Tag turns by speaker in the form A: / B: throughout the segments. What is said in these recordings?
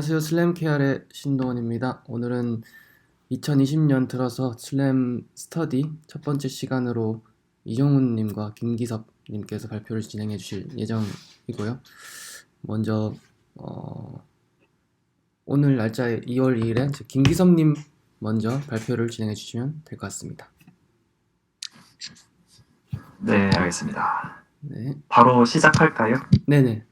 A: 안녕하세요. 슬램 KR의 신동원입니다. 오늘은 2020년 들어서 슬램 스터디 첫 번째 시간으로 이종훈님과 김기섭님께서 발표를 진행해 주실 예정이고요. 먼저 오늘 날짜 2월 2일에 김기섭님 먼저 발표를 진행해 주시면 될 것 같습니다.
B: 네, 알겠습니다.
A: 네,
B: 바로 시작할까요?
A: 네네.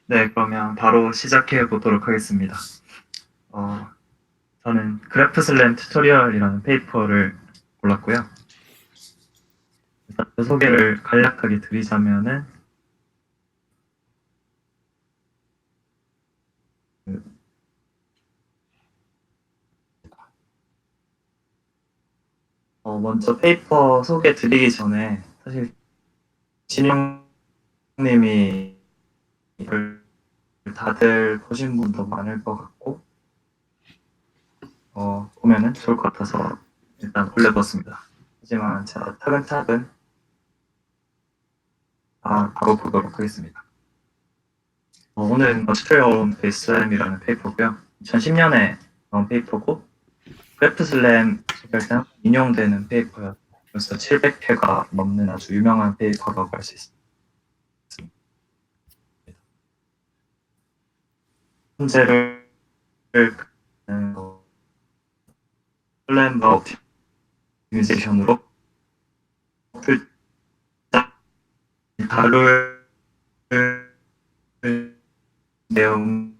B: 네, 그러면 바로 시작해 보도록 하겠습니다. 저는 그래프슬램 튜토리얼이라는 페이퍼를 골랐고요. 일단 그 소개를 간략하게 드리자면은 그, 먼저 페이퍼 소개 드리기 전에 사실 진영님이 이걸 다들 보신 분도 많을 것 같고 보면은 좋을 것 같아서 일단 올려봤습니다. 하지만 제가 차근차근 바로 보도록 하겠습니다. 오늘은 Material Based Slam이라는 페이퍼고요. 2010년에 나온 페이퍼고 그래프슬램 소개할 때 인용되는 페이퍼였고 그래서 700회가 넘는 아주 유명한 페이퍼라고 할 수 있습니다. 현재를 슬램과 옵티미제이션으로 다룰 내용을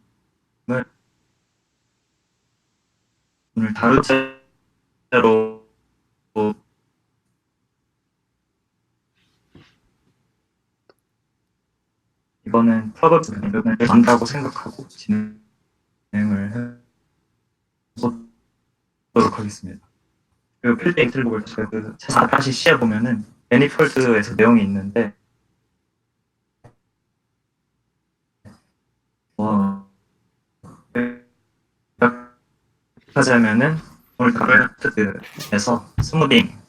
B: 오늘 다룰 채로 이거는 프로덕트 변경을 한다고 생각하고 진행을 해보도록 하겠습니다. 그 필드 인틀북을 다시 씌워보면은 매니폴드에서 내용이 있는데 하자면은 오늘 다룰 메트드에서 스무딩이라는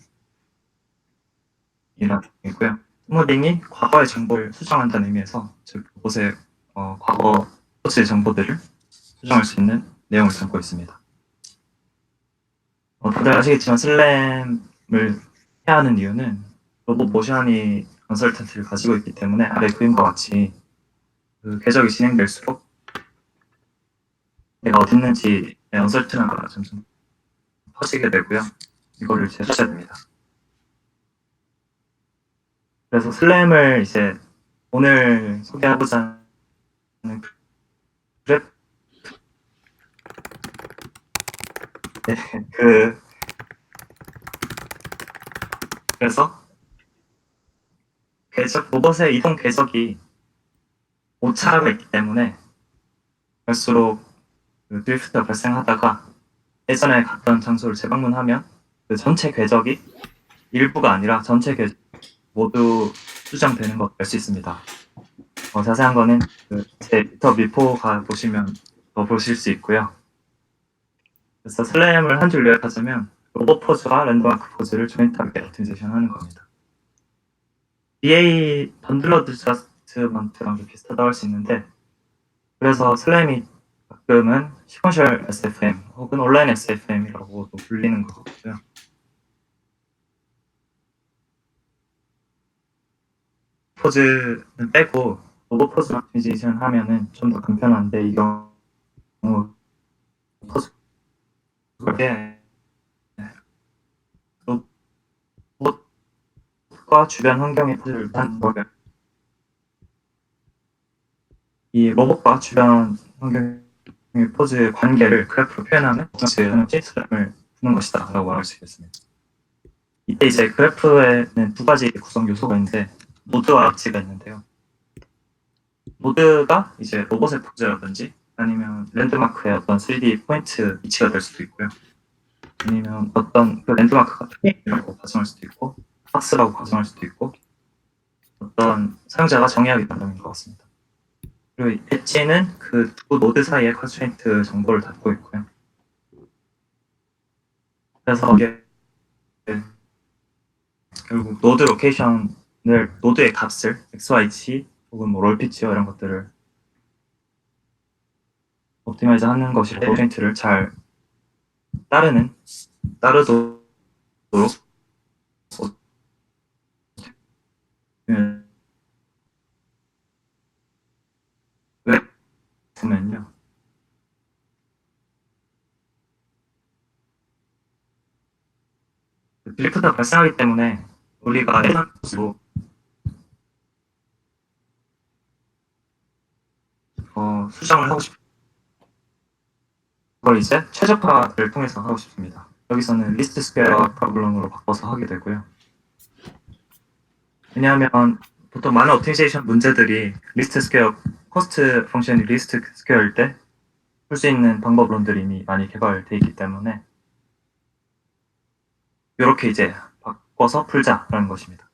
B: 게 있고요. 스무딩이 과거의 정보를 수정한다는 의미에서 즉 그곳의 과거 포스의 정보들을 수정할 수 있는 내용을 담고 있습니다. 다들 아시겠지만 슬램을 해야 하는 이유는 로봇 모션이 컨설턴트를 가지고 있기 때문에 아래 그림과 같이 그 궤적이 진행될수록 내가 어디 있는지 컨설턴트가 점점 퍼지게 되고요. 이거를 제시해야 됩니다. 그래서 슬램을 이제 오늘 소개하고자 하는 그래프 네, 그래서 궤적 로봇의 이동 궤적이 오차가 있기 때문에 갈수록 그 드리프트가 발생하다가 예전에 갔던 장소를 재방문하면 그 전체 궤적이 일부가 아니라 전체 궤적 모두 수정되는 걸 알 수 있습니다. 자세한 거는 제 더 미포 가 보시면 더 보실 수 있고요. 그래서 슬램을 한 줄 요약하자면 로봇 포즈와 랜드마크 포즈를 조인트하게 옵티미제이션 하는 겁니다. BA 번들러드 저스트먼트랑 비슷하다고 할 수 있는데 그래서 슬램이 가끔은 시퀀셜 SFM 혹은 온라인 SFM이라고도 불리는 것 같고요. 포즈는 빼고 로봇 포즈 옵티미제이션 하면은 좀 더 간편한데 이 경우 포즈가 로봇과 주변 환경의 포즈를 단 거예요. 이 로봇과 주변 환경의 포즈의 관계를 그래프로 표현하면 스트림을 푸는 것이다 라고 말할 수 있겠습니다. 이때 이제 그래프에는 두 가지 구성 요소가 있는데 노드와 엣지가 있는데요. 노드가 이제 로봇의 포즈라든지 아니면 랜드마크의 어떤 3D 포인트 위치가 될 수도 있고요. 아니면 어떤 그 랜드마크가 트레이라고 가정할 수도 있고 박스라고 가정할 수도 있고 어떤 사용자가 정의하기 나름인 것 같습니다. 그리고 엣지는 그 두 노드 사이의 컨스트레인트 정보를 담고 있고요. 그래서 이게 결국 노드 로케이션을 노드의 값을 x, y, z 혹은 뭐 롤피치어 이런 것들을 옵티마이즈 하는 것이 포인트를 잘 따르도록 왜 보면요. 드리프트가 발생하기 때문에 우리가 예상으로 수정을 하고 싶은 걸 이제 최적화를 통해서 하고 싶습니다. 여기서는 리스트 스퀘어 프로블럼으로 바꿔서 하게 되고요. 왜냐하면 보통 많은 옵티미제이션 문제들이 리스트 스퀘어, 코스트 펑션이 리스트 스퀘어일 때 풀 수 있는 방법론들이 이미 많이 개발되어 있기 때문에 이렇게 이제 바꿔서 풀자라는 것입니다.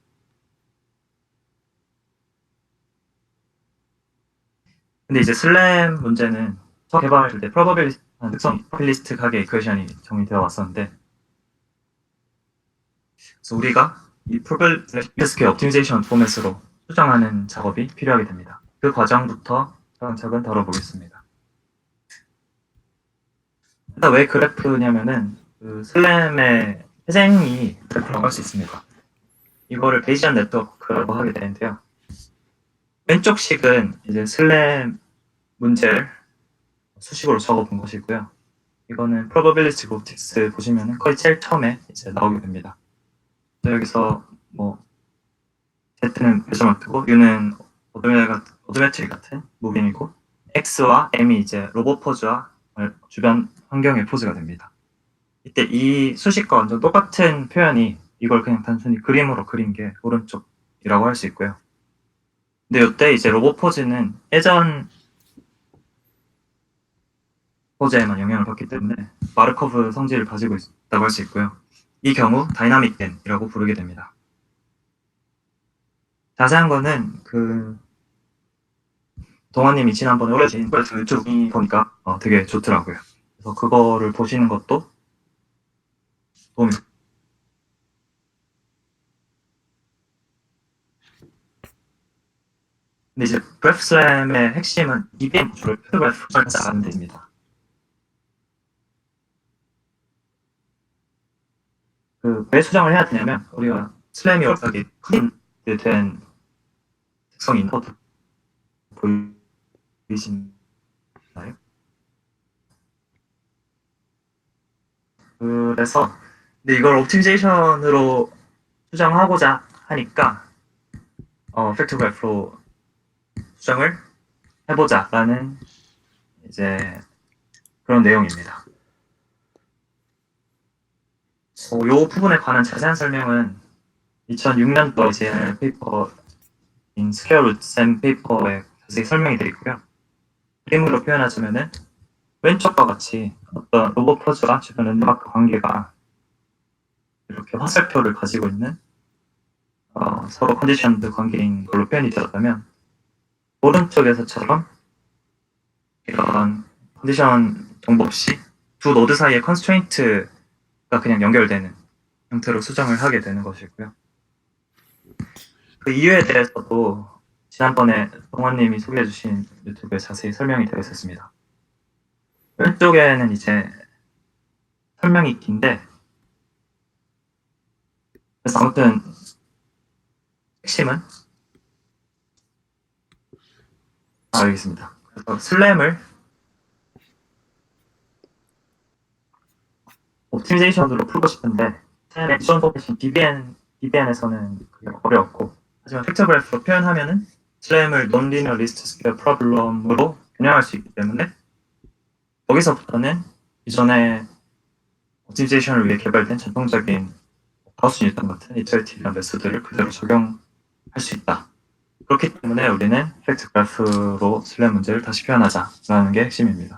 B: 근데 이제 슬램 문제는 처음 개발할 때 프로버빌리스트 특성 프로빌리스틱하게 이퀘이션이 정의되어 왔었는데 그래서 우리가 이 프로빌리스틱 옵티미제이션 포맷으로 수정하는 작업이 필요하게 됩니다. 그 과정부터 차근차근 다뤄보겠습니다. 일단 왜 그래프냐면은 그 슬램의 회생이 그래프라고 할 수 있습니다. 이거를 베이지안 네트워크라고 하게 되는데요. 왼쪽 식은 이제 슬램 문제를 수식으로 적어본 것이고요. 이거는 probabilistic optics 보시면은 거의 제일 처음에 이제 나오게 됩니다. 여기서 뭐 Z는 메저먼트고 U는 오도메트리 같은 무빙이고 X와 M이 이제 로봇 포즈와 주변 환경의 포즈가 됩니다. 이때 이 수식과 완전 똑같은 표현이 이걸 그냥 단순히 그림으로 그린 게 오른쪽이라고 할 수 있고요. 근데 이때 이제 로봇 포즈는 예전 포즈에만 영향을 받기 때문에 마르코브 성질을 가지고 있다고 할 수 있고요. 이 경우 다이나믹 댄이라고 부르게 됩니다. 자세한 거는 그 동아님이 지난번에 올려진 유튜브 보니까 되게 좋더라고요. 그래서 그거를 보시는 것도 도움이. 근데 이제 그래프슬램의 핵심은 EBM 구조를 그래프를 나가는 데입니다. 왜 수정을 해야 되냐면 우리가 슬램이 워낙에 된 특성이 있는 것도 보이시나요? 그래서 근데 이걸 옵티미제이션으로 수정하고자 하니까 팩트 그래프로 수정을 해보자라는 이제 그런 내용입니다. 이 부분에 관한 자세한 설명은 2006년도 이제 페이퍼인 스퀘어 루트 쌤 페이퍼에 자세히 설명이 되어 있고요. 그림으로 표현하자면은 왼쪽과 같이 어떤 로봇 포즈와 주변 랜드마크 관계가 이렇게 화살표를 가지고 있는 서로 컨디션드 관계인 걸로 표현이 되었다면 오른쪽에서처럼 이런 컨디션 정보 없이 두 노드 사이의 컨스트레인트가 그냥 연결되는 형태로 수정을 하게 되는 것이고요. 그 이유에 대해서도 지난번에 동원님이 소개해주신 유튜브에 자세히 설명이 되어 있었습니다. 왼쪽에는 이제 설명이 긴데 그래서 아무튼 핵심은 알겠습니다. 그래서 슬램을 옵티미제이션으로 풀고 싶은데 슬램의 액션 포메이션 DBN에서는 그게 어려웠고 하지만 팩터 그래프로 표현하면은 슬램을 논리니어 리스트 스퀘어 프로블럼으로 변형할 수 있기 때문에 거기서부터는 이전에 옵티미제이션을 위해 개발된 전통적인 가우스 뉴턴 같은 이터레이티브한 메소드를 그대로 적용할 수 있다. 그렇기 때문에 우리는 팩트 그래프로 슬램 문제를 다시 표현하자라는 게 핵심입니다.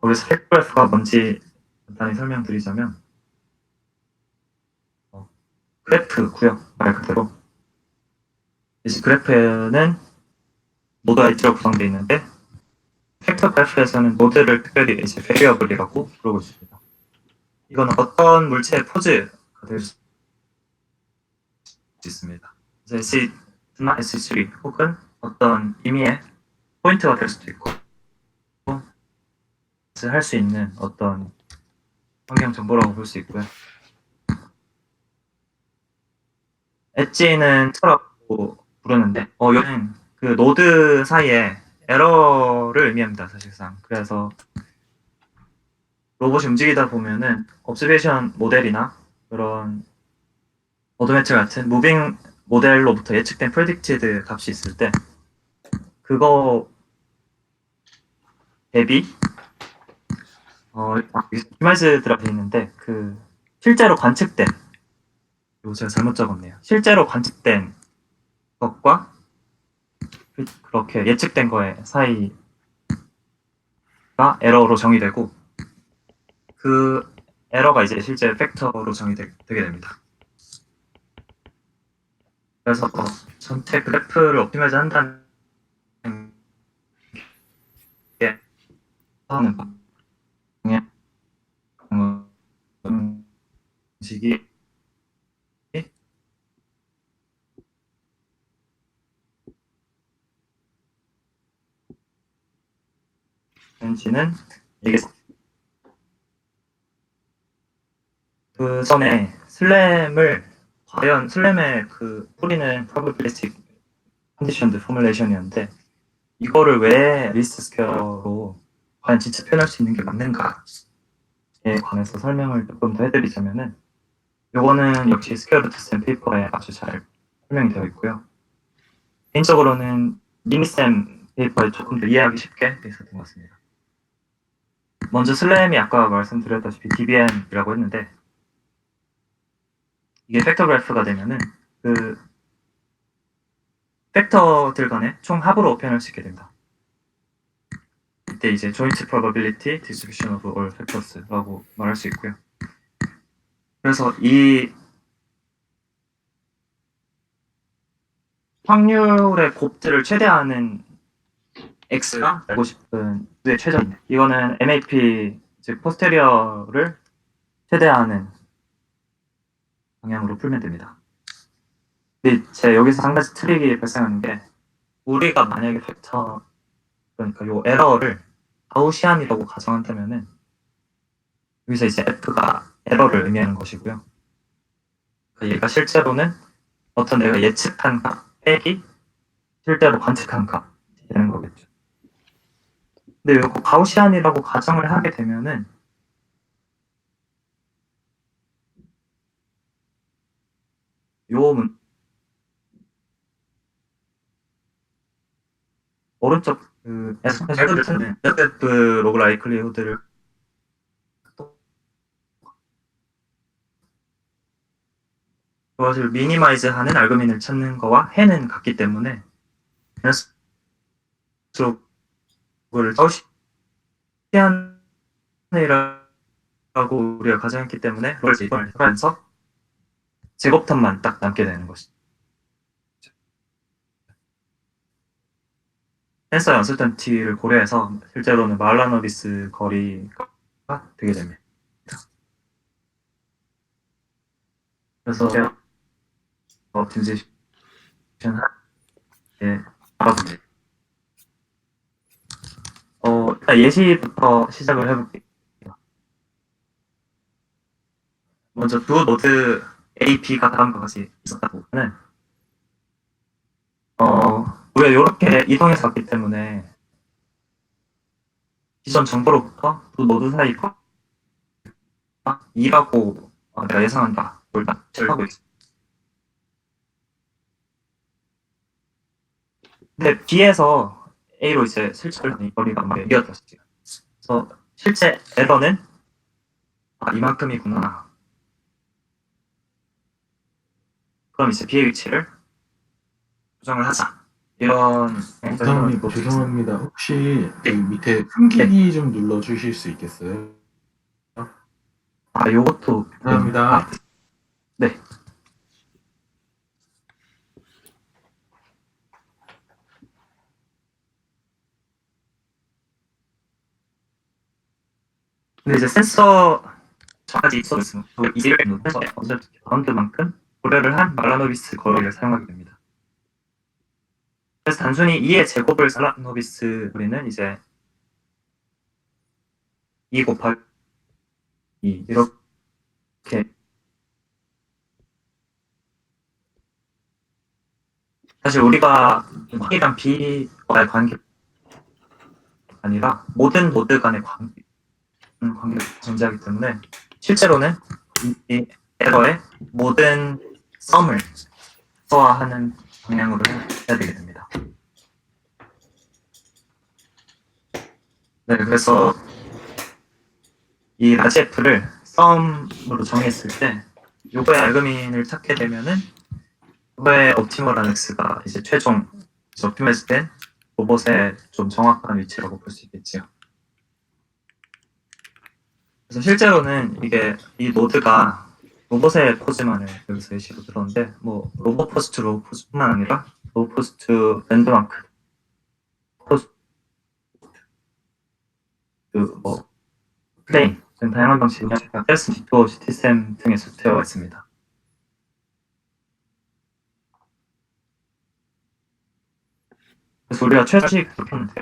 B: 거기서 팩트 그래프가 뭔지 간단히 설명드리자면 그래프고요. 말 그대로 이제 그래프는 노드와 엣지로 구성되어 있는데 팩터 그래프에서는 노드를 특별히 이제 베리어블이라고 부르고 있습니다. 이건 어떤 물체의 포즈가 될 수 있습니다. 그래서 나 S3 혹은 어떤 임의의 포인트가 될 수도 있고 할 수 있는 어떤 환경 정보라고 볼 수 있고요. 엣지는 트라고 부르는데 여기는 그 노드 사이에 에러를 의미합니다, 사실상. 그래서 로봇이 움직이다 보면은 옵저베이션 모델이나 그런 오도메트 같은 무빙 모델로부터 예측된 프레딕티드 값이 있을 때 그거 대비 오프티마이즈 들어가 있는데 그 실제로 관측된 이거 제가 잘못 적었네요. 실제로 관측된 것과 그렇게 예측된 거의 사이가 에러로 정의되고 그 에러가 이제 실제 팩터로 정의되게 됩니다. 그래서 전체 그래프를 옵티마이즈 한다는 게 하는 방식이 는 이게 그 전에 슬램을 과연 슬램의 그 뿌리는 probabilistic conditioned formulation이었는데 이거를 왜 리스트 스퀘어로 과연 진짜 표현할 수 있는 게 맞는가에 관해서 설명을 조금 더 해드리자면은 요거는 역시 스퀘어 루트 쌤 페이퍼에 아주 잘 설명이 되어 있고요. 개인적으로는 미니쌤 페이퍼에 조금 더 이해하기 쉽게 돼 있었던 것 같습니다. 먼저 슬램이 아까 말씀드렸다시피 DBM이라고 했는데 이게 팩터 그래프가 되면은 그 팩터들 간의 총 합으로 표현할 수 있게 됩니다. 이때 이제 joint probability distribution of all factors라고 말할 수 있고요. 그래서 이 확률의 곱들을 최대화하는 x가 알고 싶은 수의 최저인데 이거는 MAP 즉 포스테리어를 최대화하는 방향으로 풀면 됩니다. 근데 제 여기서 한 가지 트릭이 발생하는 게 우리가 만약에 팩터 그러니까 요 에러를 가우시안이라고 가정한다면은 여기서 이제 F가 에러를 의미하는 것이고요. 그러니까 얘가 실제로는 어떤 내가 예측한 값 빼기 실제로 관측한 값이 되는 거겠죠. 근데 이거 가우시안이라고 가정을 하게 되면은 요 오른쪽 그 SF 로그 라이클리후드를 그것을 미니마이즈하는 알고리즘을 찾는 거와 해는 같기 때문에 그걸 가우시안이라고 우리가 가정했기 때문에 그걸 이걸 하면서 제곱탑만 딱 남게 되는 것이죠. 센서 연습단티를 고려해서 실제로는 말라노비스 거리가 되게 됩니다. 그래서 제가 옵티미제이션 알아보세요. 일단 예시부터 시작을 해볼게요. 먼저 두 노드 A, B가 다음과 같이 있었다고 하면 우리가 이렇게 이동해서 왔기 때문에 기존 정보로부터 두 노드 사이 거 2라고 내가 예상한다. 일단 하고 있어. 근데 B에서 A로 이제 실제로 하는 이 거리가 막 1이었다. 그래서 실제 에러는 이만큼이구나. 그럼 이제 B의 위치를 조정을 하자. 이런
C: 부장님 죄송합니다. 혹시 그 밑에 숨기기 좀 눌러주실 수 있겠어요?
B: 요것도
C: 감사합니다.
B: 네. 근데 이제 센서 저까지 있었으면 이지를 센서에 어쨌든 바운드만큼 고려를 한 말라노비스 거리를 사용하게 됩니다. 그래서 단순히 2의 제곱을 살라노비스 우리는 이제 2 곱하기 2 이렇게 사실 우리가 A랑 B와의 관계가 아니라 모든 노드 간의 관계가 존재하기 때문에 실제로는 이 에러의 모든 썸을 소화하는 방향으로 해야 되게 됩니다. 네, 그래서 이 라지 F를 썸으로 정했을 때 요거의 알고민을 찾게 되면은 요거의 옵티멀한 X가 이제 최종 옵티마이즈된 로봇의 좀 정확한 위치라고 볼 수 있겠지요. 그래서 실제로는 이게 이 노드가 로봇의 포즈만을 여기서 예시로 들었는데 뭐 로봇 포스트 로봇 포즈뿐만 아니라 로봇 포스트 랜드마크 포스트 그뭐 플레인 등 다양한 방식의 셀스 디토 시티셈 등에 소개되어 있습니다. 그래서 우리가 최소식 푸는데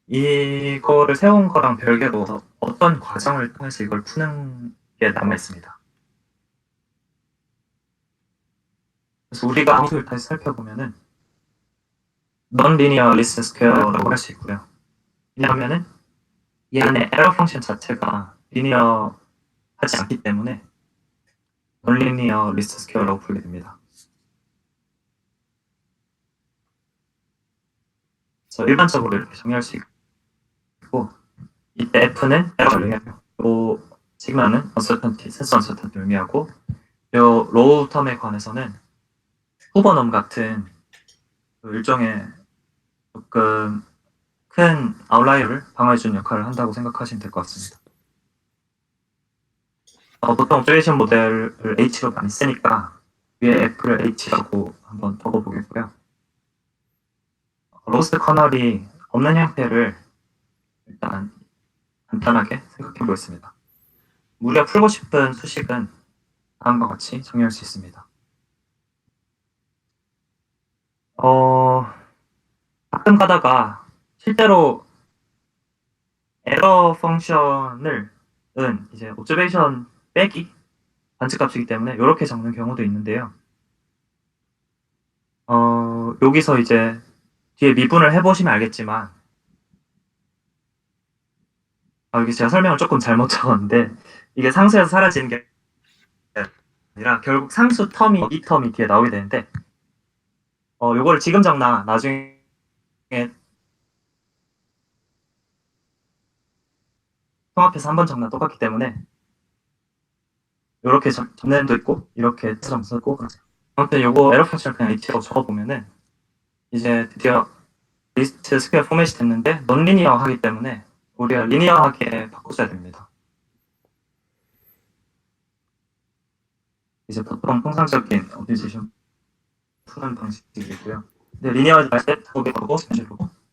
B: 이거를 세운 거랑 별개로 어떤 과정을 통해서 이걸 푸는 게 남아 있습니다. 그래서 우리가 함수를 다시 살펴보면은 non-linear least square라고 할 수 있고요. 왜냐하면은 이 안에 에러 펑션 자체가 리니어하지 않기 때문에 non-linear least square라고 부르게 됩니다. 그래서 일반적으로 이렇게 정의할 수 있고 이때 F는 에러를 의미하고 요 시그마는 uncertainty, sense uncertainty를 의미하고 요 로우 텀에 관해서는 후버넘 같은 그 일종의 조금 큰 아웃라이어를 방어해주는 역할을 한다고 생각하시면 될 것 같습니다. 보통 옵저베이션 모델을 H로 많이 쓰니까 위에 F를 H라고 한번 적어보겠고요. 로스트 커널이 없는 형태를 일단 간단하게 생각해 보겠습니다. 우리가 풀고 싶은 수식은 다음과 같이 정의할 수 있습니다. 가끔 가다가 실제로 에러 펑션을 이제 옵저베이션 빼기 관측값이기 때문에 이렇게 적는 경우도 있는데요. 여기서 이제 뒤에 미분을 해보시면 알겠지만 여기 제가 설명을 조금 잘못 적었는데 이게 상수에서 사라지는 게 아니라 결국 상수 텀이 이 텀이 뒤에 나오게 되는데 요거를 지금 적나 나중에 통합해서 한번 적나 똑같기 때문에 이렇게 적는 도 있고 이렇게 점수 있고 아무튼 요거 에러 펑션을 그냥 H로 적어보면은 이제 드디어 리스트 스퀘어 포맷이 됐는데 넌리니어 하기 때문에 우리가 리니어하게 바꿔줘야 됩니다. 이제 보통 통상적인 오브제이션 푸는 방식이고요. 근데 리니어하지 말때 보고 보고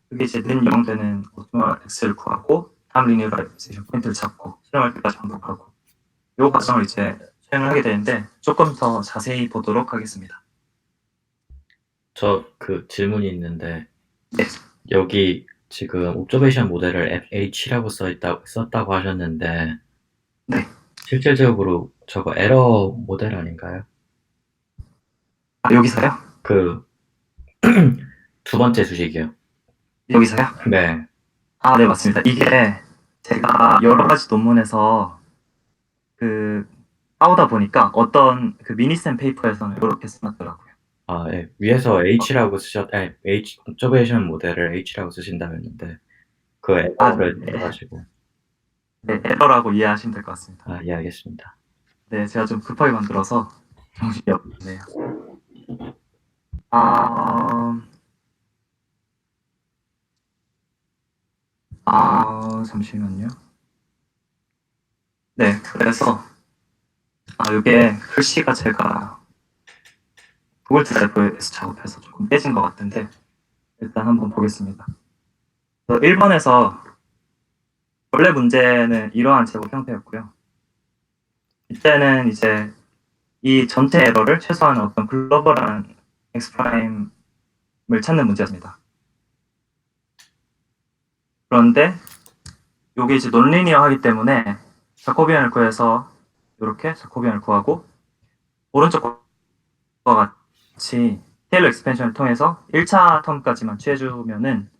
B: 그게 이제 는 0 되는 옵티멀 X를 구하고 다음 리니어라이제이션 포인트를 잡고 실행할 때까지 반복하고 이 과정을 이제 수행을 하게 되는데 조금 더 자세히 보도록 하겠습니다.
D: 저 그 질문이 있는데
B: 네.
D: 여기 지금 옵저베이션 모델을 H라고 썼다고 하셨는데
B: 네.
D: 실질적으로 저거 에러 모델 아닌가요?
B: 여기서요?
D: 그 두 번째 수식이요.
B: 여기서요?
D: 네.
B: 네, 맞습니다. 이게 제가 여러 가지 논문에서 싸우다 보니까 어떤 그 미니쌤 페이퍼에서는 이렇게 써놨더라고요.
D: 예. 위에서 H라고 옵저베이션 모델을 H라고 쓰신다고 했는데 그 에러를
B: 네.
D: 써가지고.
B: 네, 에러라고 이해하시면 될 것 같습니다.
D: 예, 알겠습니다.
B: 네, 제가 좀 급하게 만들어서 정신이 없네요. 잠시만요. 네, 그래서 이게 글씨가 제가 구글 드라이브에서 작업해서 조금 깨진 것 같은데 일단 한번 보겠습니다. 1번에서 원래 문제는 이러한 제곱 형태였고요. 이때는 이제 이 전체 에러를 최소한 어떤 글로벌한 X 프라임 찾는 문제였습니다. 그런데 요게 이제 논리니어 하기 때문에 자코비안을 구해서 이렇게 자코비안을 구하고 오른쪽과 같이 테일러 익스펜션을 통해서 1차 텀까지만 취해주면은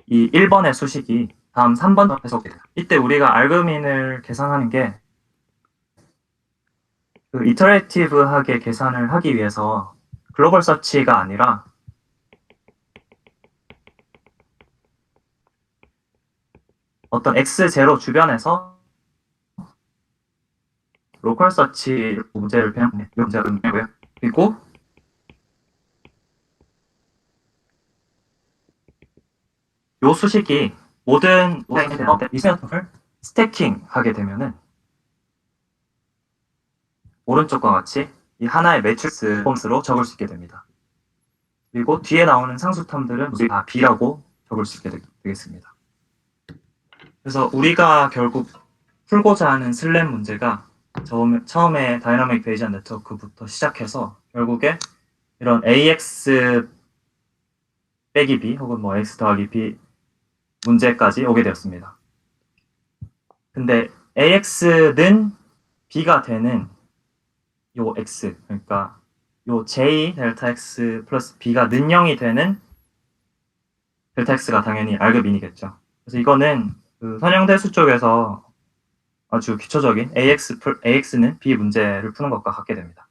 B: 이 1번의 수식이 다음 3번 해석이 돼요. 이때 우리가 알그민을 계산하는 게 그 이터레이티브하게 계산을 하기 위해서 글로벌 서치가 아니라 어떤 x0 주변에서 로컬 서치 문제를 배우는 문제가 있고요. 그리고 요 수식이 모든 리스너를 스태킹 하게 되면은 오른쪽과 같이 이 하나의 매트릭스 폼스로 적을 수 있게 됩니다. 그리고 뒤에 나오는 상수텀들은 우리 다 B라고 적을 수 있게 되겠습니다. 그래서 우리가 결국 풀고자 하는 슬램 문제가 처음에 다이나믹 베이지언 네트워크부터 시작해서 결국에 이런 AX 빼기 B 혹은 뭐 X 더하기 B 문제까지 오게 되었습니다. 근데 AX는 B가 되는 요 X, 그러니까 요 J 델타 X 플러스 B가 는 0이 되는 델타 X가 당연히 R급인이겠죠. 그래서 이거는 그 선형대수 쪽에서 아주 기초적인 AX는 B 문제를 푸는 것과 같게 됩니다.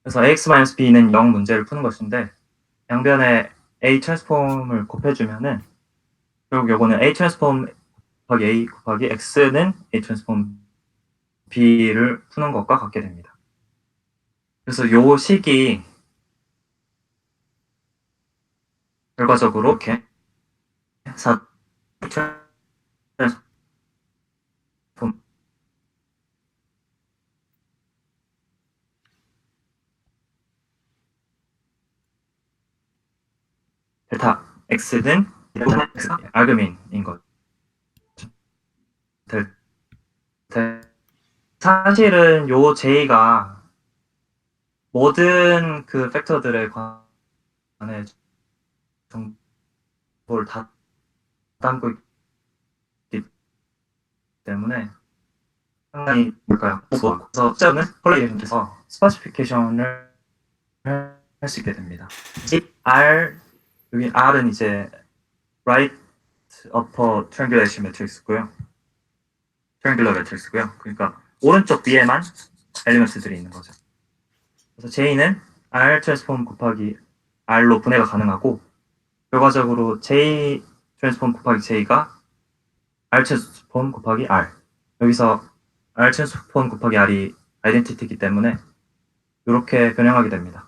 B: 그래서 AX-B는 0 문제를 푸는 것인데 양변에 A 트랜스폼을 곱해주면은 결국 요거는 A 트랜스폼 곱하기 A 곱하기 X는 A 트랜스폼 B를 푸는 것과 같게 됩니다. 그래서 요 식이 결과적으로 이렇게 4 트랜스폼 델타 X는 알그민인 것. 사실은 요 J가 모든 그 팩터들에 관해 정보를 다 담고 있기 때문에 상당히 뭘까요? 그래서 숫자는 콜레이션에서 스파시피케이션을 할 수 있게 됩니다. R 여기 R은 이제 right upper triangulation matrix고요. triangular matrix고요. 그러니까 오른쪽 위에만 엘리먼트들이 있는 거죠. 그래서 J는 R 트랜스폼 곱하기 R로 분해가 가능하고 결과적으로 J 트랜스폼 곱하기 J가 R 트랜스폼 곱하기 R 여기서 R 트랜스폼 곱하기 R이 아이덴티티이기 때문에 이렇게 변형하게 됩니다.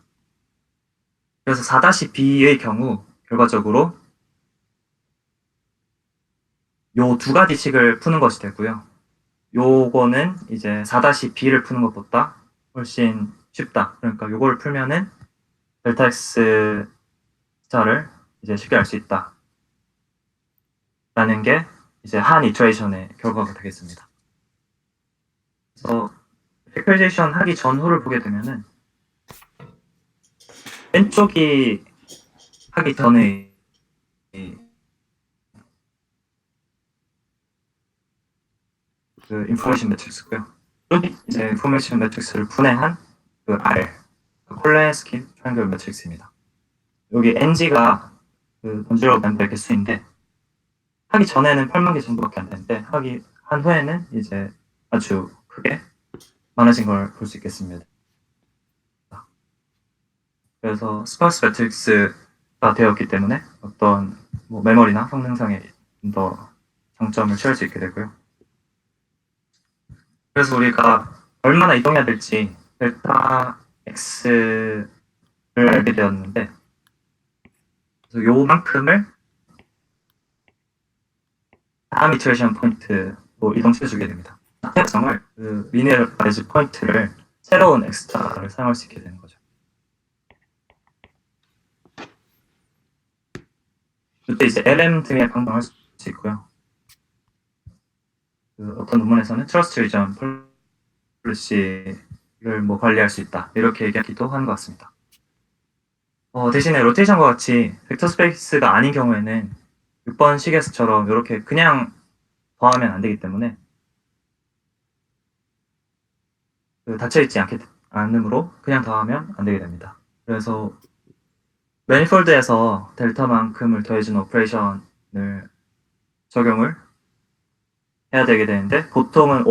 B: 그래서 4-B의 경우 결과적으로 요 두 가지 식을 푸는 것이 되고요. 요거는 이제 4-B를 푸는 것보다 훨씬 쉽다. 그러니까 요걸 풀면은 델타 X 스타를 이제 쉽게 알 수 있다. 라는 게 이제 한 이터레이션의 결과가 되겠습니다. 그래서 팩토리제이션 하기 전후를 보게 되면은 왼쪽이 하기 전에 그 인포메이션 매트릭스고요. 여기 이제 인포메이션 매트릭스를 분해한 그 R 콜레스키 트라이앵글 매트릭스입니다. 여기 NG가 그 번지로 멤버의 개수인데 하기 전에는 8만 개 정도밖에 안 되는데 하기 한 후에는 이제 아주 크게 많아진 걸 볼 수 있겠습니다. 그래서 스파스 매트릭스가 되었기 때문에 어떤 뭐 메모리나 성능상에 더 장점을 취할 수 있게 되고요. 그래서 우리가 얼마나 이동해야 될지 델타 X를 알게 되었는데 그래서 요만큼을 다음 이터레이션 포인트로 이동시켜주게 됩니다. 특성을 그 리니어라이즈 포인트를 새로운 엑스트라를 사용할 수 있게 되는 거죠. 이때 이제 LM 등에 방법할 수 있고요. 그 어떤 논문에서는 트러스트 리전 폴리시 뭐 관리할 수 있다. 이렇게 얘기하기도 하는 것 같습니다. 대신에 로테이션과 같이 벡터 스페이스가 아닌 경우에는 6번 식에서처럼 이렇게 그냥 더하면 안 되기 때문에 닫혀있지 않으므로 그냥 더하면 안 되게 됩니다. 그래서 매니폴드에서 델타만큼을 더해주는 오퍼레이션을 적용을 해야 되게 되는데 보통은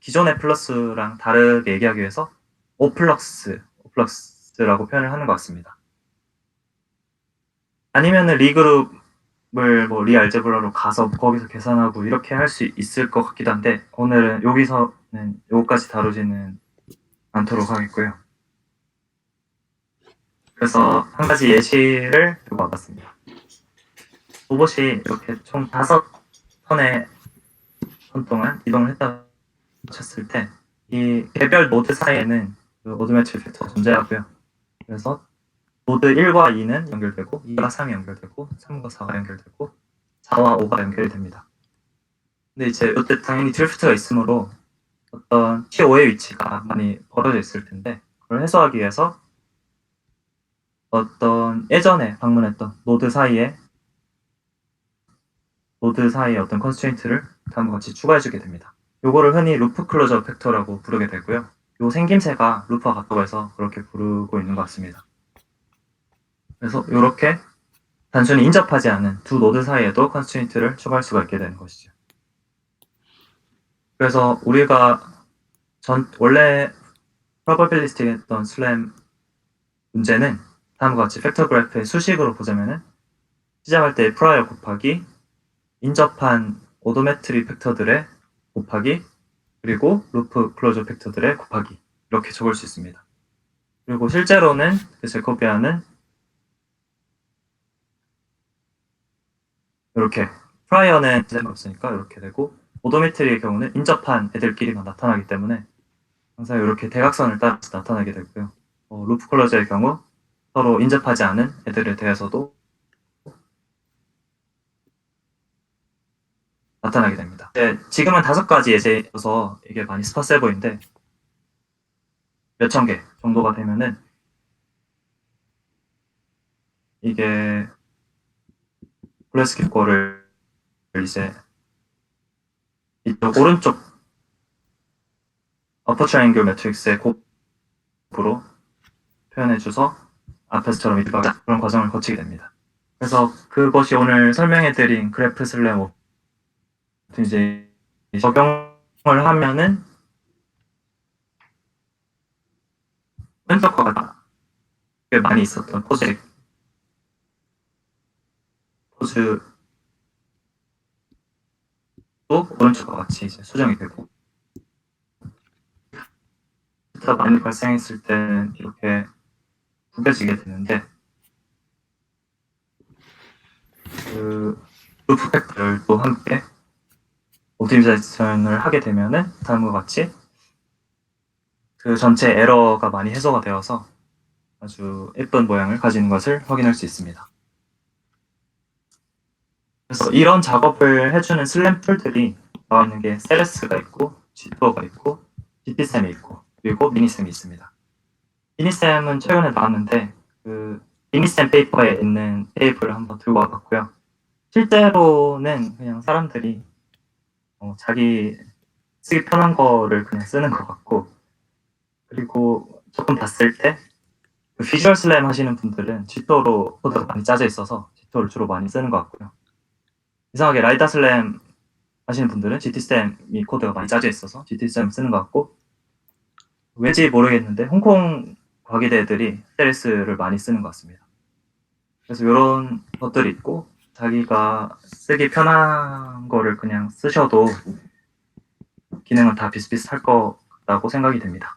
B: 기존의 플러스랑 다르게 얘기하기 위해서 오플러스라고 표현을 하는 것 같습니다. 아니면은 리그룹을 뭐 리알제브라로 가서 거기서 계산하고 이렇게 할 수 있을 것 같기도 한데 오늘은 여기서는 요거까지 다루지는 않도록 하겠고요. 그래서 한 가지 예시를 들고 와봤습니다. 로봇이 이렇게 총 5턴의 턴 동안 이동을 했다 쳤을 때 이 개별 노드 사이에는 오도메트릭 팩터가 존재하고요. 그래서 노드 1과 2는 연결되고 2과 3이 연결되고 3과 4가 연결되고 4와 5가 연결이 됩니다. 근데 이제 이때 당연히 드리프트가 있으므로 어떤 T5의 위치가 많이 벌어져 있을 텐데 그걸 해소하기 위해서 어떤 예전에 방문했던 노드 사이에 어떤 컨스트레인트를 다음과 같이 추가해주게 됩니다. 요거를 흔히 루프 클로저 팩터라고 부르게 되고요. 요 생김새가 루프와 같다고 해서 그렇게 부르고 있는 것 같습니다. 그래서 이렇게 단순히 인접하지 않은 두 노드 사이에도 컨스트레인트를 추가할 수가 있게 되는 것이죠. 그래서 우리가 원래 프로버빌리스틱 했던 슬램 문제는 다음과 같이 팩터 그래프의 수식으로 보자면은 시작할 때 프라이어 곱하기 인접한 오도메트리 팩터들의 곱하기 그리고 루프 클로저 팩터들의 곱하기 이렇게 적을 수 있습니다. 그리고 실제로는 그 제코비아는 이렇게 프라이어는 디자인이 없으니까 이렇게 되고 오도메트리의 경우는 인접한 애들끼리만 나타나기 때문에 항상 이렇게 대각선을 따라서 나타나게 되고요. 루프 클로저의 경우 서로 인접하지 않은 애들에 대해서도 나타나게 됩니다. 지금은 5가지 예제여서 이게 많이 스파세 보이는데 몇천 개 정도가 되면은 이게 플래스키 거를 이제 이쪽 오른쪽 어퍼 트라이앵글 매트릭스의 곱으로 표현해줘서 앞에서처럼 이렇게 그런 과정을 거치게 됩니다. 그래서 그것이 오늘 설명해드린 그래프 슬램 이제 적용을 하면은 왼쪽과 꽤 많이 있었던 포즈도 오른쪽과 같이 이제 수정이 되고 더 많이 발생했을 때는 이렇게 구겨지게 되는데 그 루프 팩터들도 함께 옵티미자이션을 하게 되면은 다음과 같이 그 전체 에러가 많이 해소가 되어서 아주 예쁜 모양을 가지는 것을 확인할 수 있습니다. 그래서 이런 작업을 해주는 슬램 툴들이 나와 있는 게 세레스가 있고 G토어가 있고 GT쌤이 있고 그리고 미니쌤이 있습니다. 미니쌤은 최근에 나왔는데 그 미니쌤 페이퍼에 있는 페이퍼를 한번 들고 와봤고요. 실제로는 그냥 사람들이 자기 쓰기 편한 거를 그냥 쓰는 것 같고 그리고 조금 봤을 때 그 비주얼 슬램 하시는 분들은 G토어로 코드가 많이 짜져 있어서 G토어를 주로 많이 쓰는 것 같고요. 이상하게 라이다 슬램 하시는 분들은 GT쌤이 코드가 많이 짜져 있어서 GT쌤 쓰는 것 같고 왜지 모르겠는데 홍콩 과기대들이 세레스를 많이 쓰는 것 같습니다. 그래서 이런 것들이 있고 자기가 쓰기 편한 거를 그냥 쓰셔도 기능은 다 비슷비슷할 거라고 생각이 됩니다.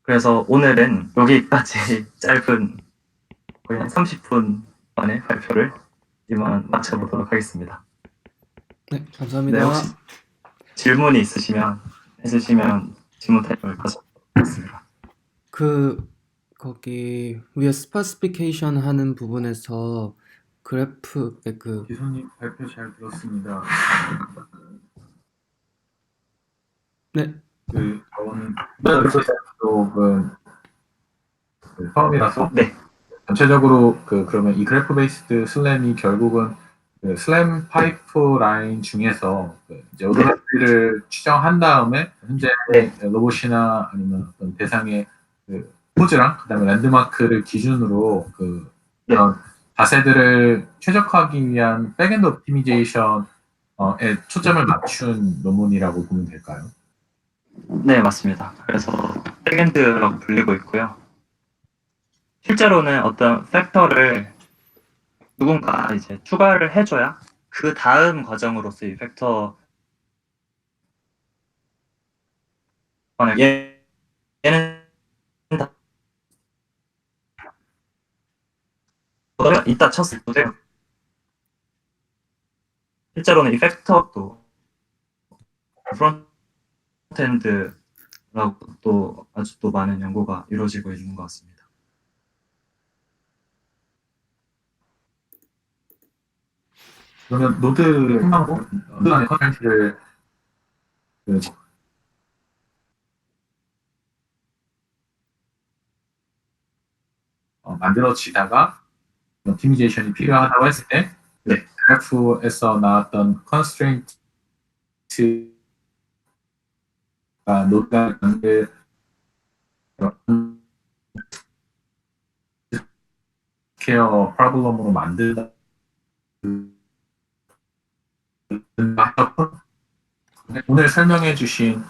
B: 그래서 오늘은 여기까지 짧은 거의 한 30분 만에 발표를 이만 마쳐보도록 하겠습니다.
A: 네, 감사합니다.
B: 네, 혹시 질문이 있으시면 해주시면 질문 타임을 가져보겠습니다.
A: 거기 위에 스파시피케이션 하는 부분에서 그래프
C: 기사님 발표 잘 들었습니다.
A: 네,
C: 저는 그래서 쪽은 처음이라서
B: 네,
C: 전체적으로 그러면 이 그래프 베이스드 슬램이 결국은 그 슬램 파이프라인 중에서 이제 오토매티를 추정한 다음에 현재
B: 네,
C: 로봇이나 아니면 어떤 대상의 포즈랑 그다음에 랜드마크를 기준으로
B: 네,
C: 그런 자세들을 최적화하기 위한 백엔드 옵티미제이션에 초점을 맞춘 논문이라고 보면 될까요?
B: 네, 맞습니다. 그래서 백엔드라고 불리고 있고요. 실제로는 어떤 팩터를 누군가 이제 추가를 해줘야 그 다음 과정으로서 이 팩터 얘는 다 이따 쳤을 때 실제로는 이 팩터도 프론트엔드라고 또 아주 또 많은 연구가 이루어지고 있는 것 같습니다.
C: 그러면 노드 통합으로 노드 안의 컨텐츠를 만들어지다가 옵티미제이션이 필요하다고 했을 때
B: 네.
C: 그래프에서 나왔던 컨스트레인트가 노드가 연결 케어 프로블럼으로 만든다. 오늘 설명해 주신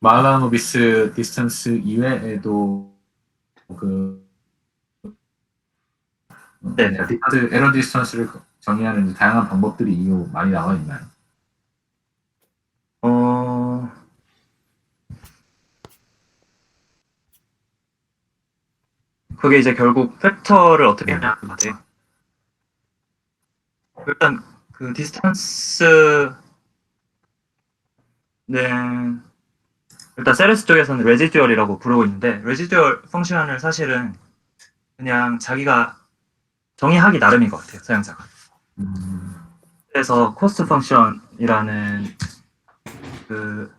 C: 말라노비스 디스턴스 이외에도
B: 네네.
C: 에러 디스턴스를 정의하는 다양한 방법들이 이후 많이 나와 있나요?
B: 어, 그게 이제 결국 팩터를 어떻게 하냐는 건데, 일단 그 디스턴스는 일단 세레스 쪽에서는 레지듀얼이라고 부르고 있는데, 레지듀얼 펑션을 사실은 그냥 자기가 정의하기 나름인 것 같아요, 사용자가. 그래서 코스트 펑션이라는 그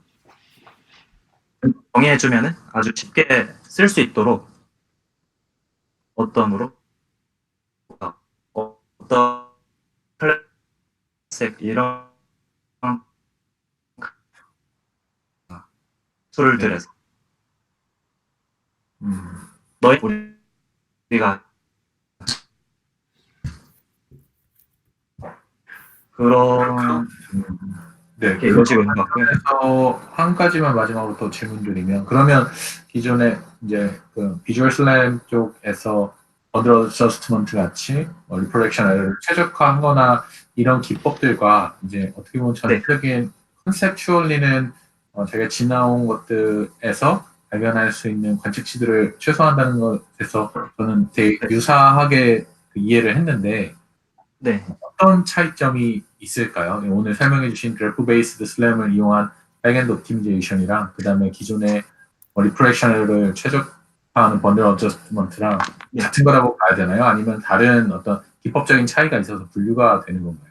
B: 정의해주면은 아주 쉽게 쓸 수 있도록 어떤으로 어떤 클래식 이런 툴을
C: 네.
B: 들여서 너희 우리가 그런
C: 네,
B: 게 이루어지고 있는 것 같고요.
C: 그래서 한 가지만 마지막으로 더 질문 드리면 그러면 기존에 이제 비주얼 슬램 쪽에서 언더 어저스트먼트 같이 리프렉션 에러를 최적화한 거나 이런 기법들과 이제 어떻게 보면 전체적인 컨셉추얼리는 제가 지나온 것들에서 발견할 수 있는 관측치들을 최소화한다는 것에서 저는 되게 유사하게 이해를 했는데
B: 네.
C: 어떤 차이점이 있을까요? 오늘 설명해주신 그래프 베이스드 슬램을 이용한 백엔드 옵티미제이션이랑 그 다음에 기존의 리프렉션을 최적화하는 번들 어저스트먼트랑
B: 네.
C: 같은 거라고 봐야 되나요? 아니면 다른 어떤 기법적인 차이가 있어서 분류가 되는 건가요?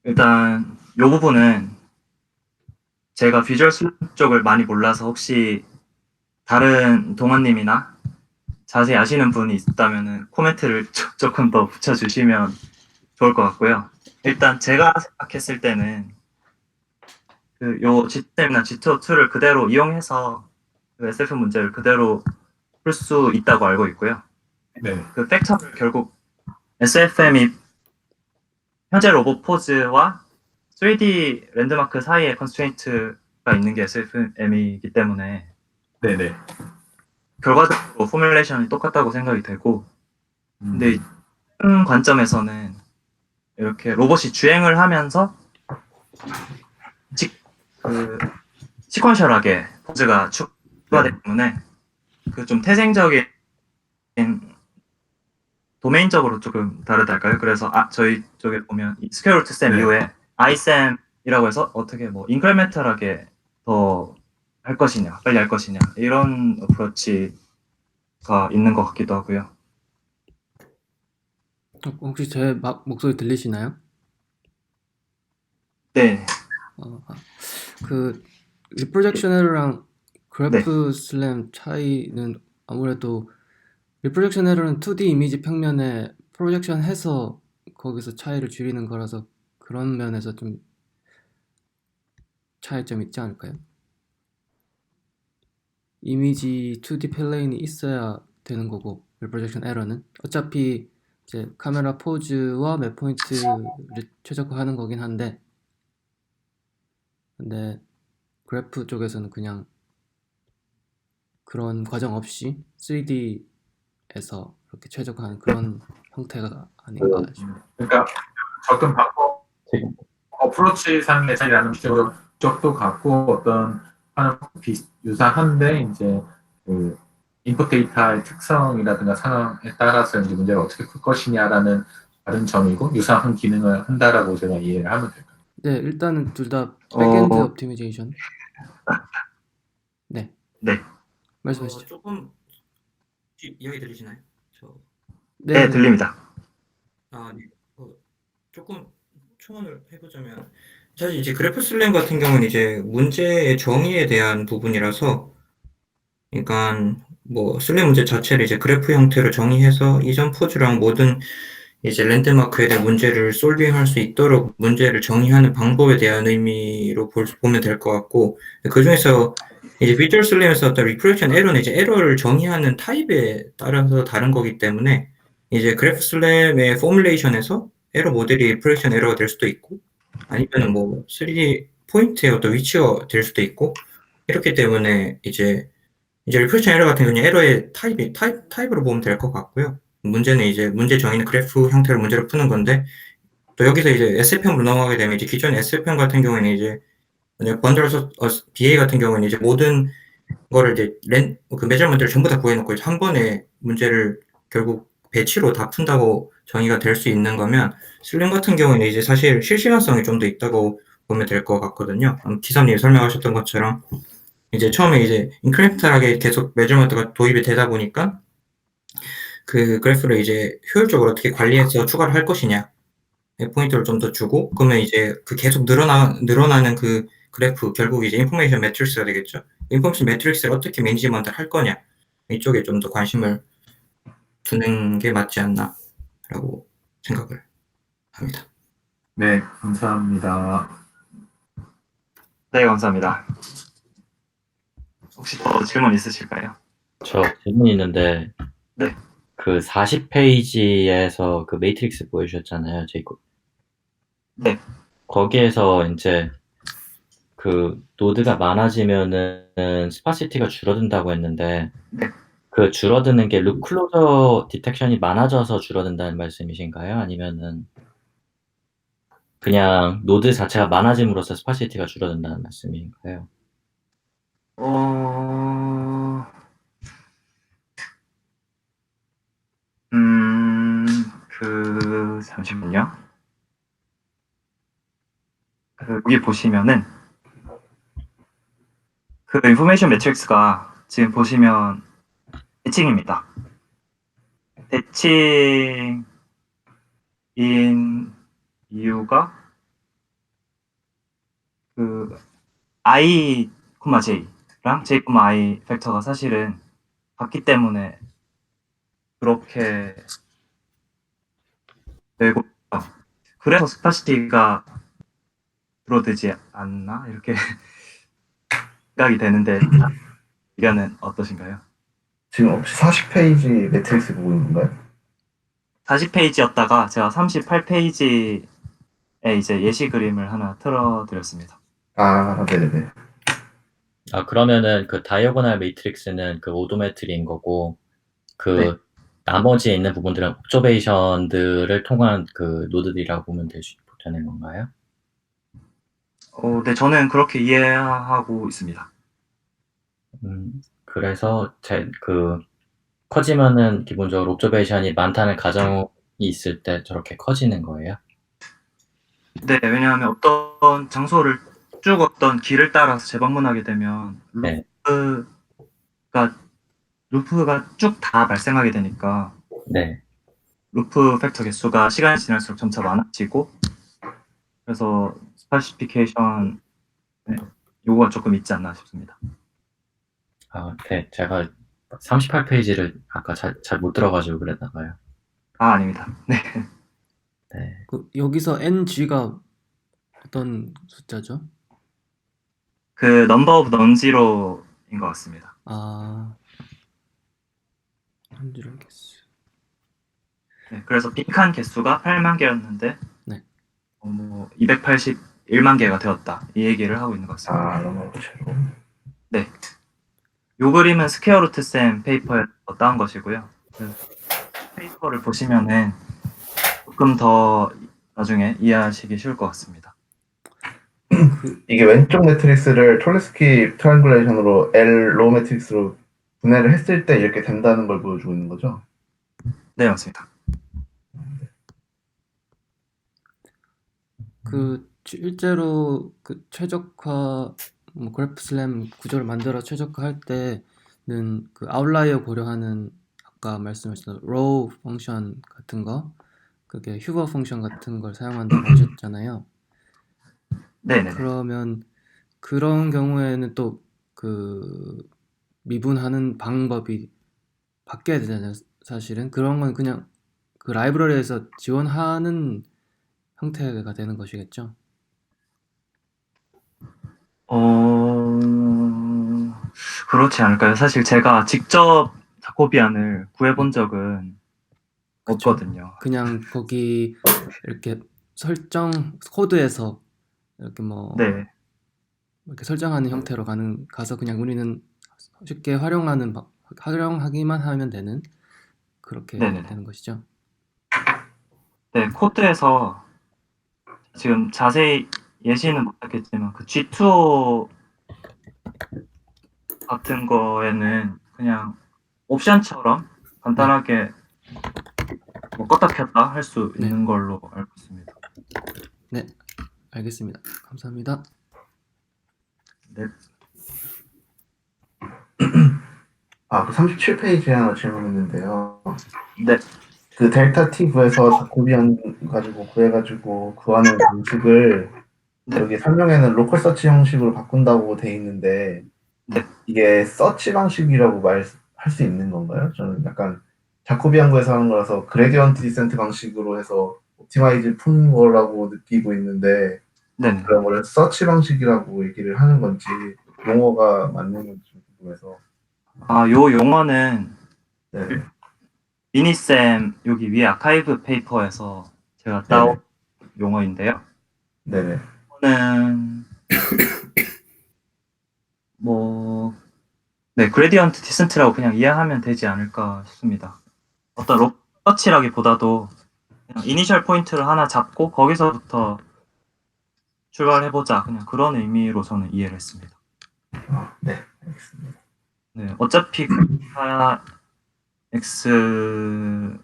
B: 일단 이 부분은 제가 비주얼 슬램 쪽을 많이 몰라서 혹시 다른 동원님이나 자세히 아시는 분이 있다면 코멘트를 조금 더 붙여주시면 좋을 것 같고요. 일단 제가 생각했을 때는 요 G템이나 G2를 그대로 이용해서 그 SF 문제를 그대로 풀 수 있다고 알고 있고요.
C: 네.
B: 그 팩터를 결국 SFM이 현재 로봇 포즈와 3D 랜드마크 사이에 컨스트레인트가 있는 게 SFM이기 때문에
C: 네네.
B: 결과적으로 포뮬레이션이 똑같다고 생각이 되고, 근데 큰 관점에서는 이렇게 로봇이 주행을 하면서 시퀀셜하게 포즈가 추가되기 때문에 그 좀 태생적인 도메인적으로 조금 다르달까요? 그래서 저희 쪽에 보면 스퀘어 루트 셈
C: 네.
B: 이후에 isem이라고 해서 어떻게 뭐 인크리멘탈하게 더 할 것이냐, 빨리 할 것이냐 이런 어프로치가 있는 것 같기도 하고요.
A: 혹시 제 목소리 들리시나요?
B: 네,
A: 그 리프렉션 에러랑 그래프 슬램 차이는 아무래도 리프렉션 에러는 2D 이미지 평면에 프로젝션 해서 거기서 차이를 줄이는 거라서 그런 면에서 좀 차이점이 있지 않을까요? 이미지 2D 플레인이 있어야 되는 거고 리프렉션 에러는 어차피 이제 카메라 포즈와 맵 포인트를 최적화하는 거긴 한데 근데 그래프 쪽에서는 그냥 그런 과정 없이 3D에서 그렇게 최적화하는 그런 형태가 아닌가 싶어요.
C: 그러니까 접근 방법,
D: 지금
C: 어프로치 상의 차이라는 쪽도 같고 어떤 하는 유사한데 이제 그 인풋 데이터의 특성이라든가 상황에 따라서 이제 문제를 어떻게 풀 것이냐라는 다른 점이고 유사한 기능을 한다라고 제가 이해를 하면 될까요?
A: 네, 일단은 둘 다 백엔드
B: 어,
A: 옵티미제이션. 네,
B: 네,
A: 말씀하시죠.
E: 조금 이야기 들리시나요?
B: 네,
A: 네,
B: 들립니다.
E: 네. 조금 총론을 해보자면 사실 이제 그래프 슬램 같은 경우는 이제 문제의 정의에 대한 부분이라서, 그러니까 뭐 슬램 문제 자체를 이제 그래프 형태로 정의해서 이전 포즈랑 모든 이제 랜드마크에 대한 문제를 솔빙할 수 있도록 문제를 정의하는 방법에 대한 의미로 보면 될 것 같고, 그 중에서 이제 비주얼 슬램에서 어떤 리프렉션 에러는 이제 에러를 정의하는 타입에 따라서 다른 거기 때문에 이제 그래프 슬램의 포뮬레이션에서 에러 모델이 리프렉션 에러가 될 수도 있고 아니면 뭐 3D 포인트의 어떤 위치가 될 수도 있고, 이렇기 때문에 이제 리프렉션 에러 같은 경우는 에러의 타입으로 보면 될 것 같고요. 문제는 이제 문제 정의는 그래프 형태로 문제를 푸는 건데, 또 여기서 이제 SFM으로 넘어가게 되면 이제 기존 SFM 같은 경우에는 이제 번들어서 BA 같은 경우에는 이제 모든 거를 이제 그 메저먼트를 전부 다 구해놓고 이제 한 번에 문제를 결국 배치로 다 푼다고 정의가 될 수 있는 거면, 슬림 같은 경우에는 이제 사실 실시간성이 좀 더 있다고 보면 될 것 같거든요. 기사님이 설명하셨던 것처럼 이제 처음에 이제 인크리멘탈하게 계속 메저먼트가 도입이 되다 보니까 그 그래프를 이제 효율적으로 어떻게 관리해서 추가를 할 것이냐 포인트를 좀 더 주고, 그러면 이제 그 계속 늘어나는 그 그래프 결국 이제 인포메이션 매트릭스가 되겠죠. 인포메이션 매트릭스를 어떻게 매니지먼트 할 거냐 이쪽에 좀 더 관심을 두는 게 맞지 않나라고 생각을 합니다.
C: 네, 감사합니다.
B: 네, 감사합니다. 혹시 더 질문 있으실까요?
D: 저 질문이 있는데
B: 네.
D: 그 40페이지에서 그 매트릭스 보여주셨잖아요, 제이콥.
B: 네.
D: 거기에서 이제 그 노드가 많아지면은 스파시티가 줄어든다고 했는데
B: 네.
D: 그 줄어드는 게 룩 클로저 디텍션이 많아져서 줄어든다는 말씀이신가요? 아니면은 그냥 노드 자체가 많아짐으로써 스파시티가 줄어든다는 말씀인가요?
B: 잠시만요. 여기 보시면은 그 인포메이션 매트릭스가 지금 보시면 대칭입니다. 대칭인 이유가 그 i, j랑 j, i 팩터가 사실은 같기 때문에 그렇게 되고, 그래서 스파시티가 줄어들지 않나 이렇게 생각이 되는데 의견은 어떠신가요?
F: 지금 혹시 40페이지 매트릭스 보고 있는 건가요?
B: 40페이지였다가 제가 38페이지에 이제 예시 그림을 하나 틀어드렸습니다.
F: 아, 네네네.
D: 아, 그러면은 그 다이어고널 매트릭스는 그 오도메트리인 거고, 그
B: 네.
D: 나머지에 있는 부분들은 옵저베이션들을 통한 그 노드들이라고 보면 되는 건가요?
B: 네, 저는 그렇게 이해하고 있습니다.
D: 그래서 커지면은 기본적으로 옵저베이션이 많다는 가정이 있을 때 저렇게 커지는 거예요?
B: 네, 왜냐하면 어떤 장소를 쭉 어떤 길을 따라서 재방문하게 되면
D: 네.
B: 루프가 쭉 다 발생하게 되니까
D: 네.
B: 루프 팩터 개수가 시간이 지날수록 점차 많아지고, 그래서 스페시피케이션 요거가 조금 있지 않나 싶습니다.
D: 네, 제가 38페이지를 아까 잘 못 들어가지고 그랬나 봐요.
B: 아닙니다. 네.
D: 네.
A: 여기서 NG가 어떤 숫자죠?
B: 그 넘버 오브 넌지로인 것 같습니다.
A: NG를 개수.
B: 네, 그래서 빈칸 개수가 8만 개였는데
A: 네.
B: 281만 개가 되었다. 이 얘기를 하고 있는 것 같습니다.
F: 넘어가시고.
B: 네. 요 그림은 스퀘어루트 쌤 페이퍼에서 따온 것이고요. 그 페이퍼를 보시면은 조금 더 나중에 이해하시기 쉬울 것 같습니다.
F: 이게 왼쪽 매트릭스를 톨레스키 트라이앵글레이션으로 L 로우 매트릭스로 분해를 했을 때 이렇게 된다는 걸 보여주고 있는 거죠?
B: 네, 맞습니다.
A: 실제로 최적화 그래프슬램 구조를 만들어 최적화할 때는 그 아웃라이어 고려하는 아까 말씀하셨던 row 펑션 같은 거, 그게 휴버 펑션 같은 걸 사용한다고 하셨잖아요.
B: 네네.
A: 그러면 그런 경우에는 또 그 미분하는 방법이 바뀌어야 되잖아요. 사실은 그런 건 그냥 그 라이브러리에서 지원하는 형태가 되는 것이겠죠.
B: 그렇지 않을까요? 사실 제가 직접 자코비안을 구해본 적은
A: 그쵸.
B: 없거든요.
A: 그냥 거기 이렇게 코드에서 이렇게
B: 네.
A: 이렇게 설정하는 형태로 가서 그냥 우리는 쉽게 활용하기만 하면 되는 그렇게
B: 네네네.
A: 되는 것이죠.
B: 네, 코드에서 지금 자세히 예시는 못하겠지만 그 G2O 같은 거에는 그냥 옵션처럼 간단하게 껐다 켰다 할 수
A: 네.
B: 있는 걸로 알고 있습니다.
A: 네, 알겠습니다. 감사합니다.
B: 네.
F: 그 37페이지에 하나 질문 있는데요.
B: 네.
F: 그 델타 T 구해서 자코비안 가지고 구해가지고 구하는 방식을
B: 네.
F: 여기 설명에는 로컬 서치 형식으로 바꾼다고 돼 있는데
B: 네.
F: 이게 서치 방식이라고 말할 수 있는 건가요? 저는 약간 자코비안 구해서 하는 거라서 그레디언트 디센트 방식으로 해서 옵티마이즈 푼 거라고 느끼고 있는데
B: 네네.
F: 그런 거를 서치 방식이라고 얘기를 하는 건지 용어가 맞는 건지 좀 궁금해서.
B: 요 용어는
F: 네.
B: 미니쌤 여기 위에 아카이브 페이퍼에서 제가 따온 용어인데요.
F: 네네.
B: 이거는 그레디언트 디센트라고 그냥 이해하면 되지 않을까 싶습니다. 어떤 서치라기보다도 그냥 이니셜 포인트를 하나 잡고 거기서부터 출발해보자, 그냥 그런 의미로 저는 이해를 했습니다.
F: 네, 알겠습니다.
B: 네, 어차피 delta x가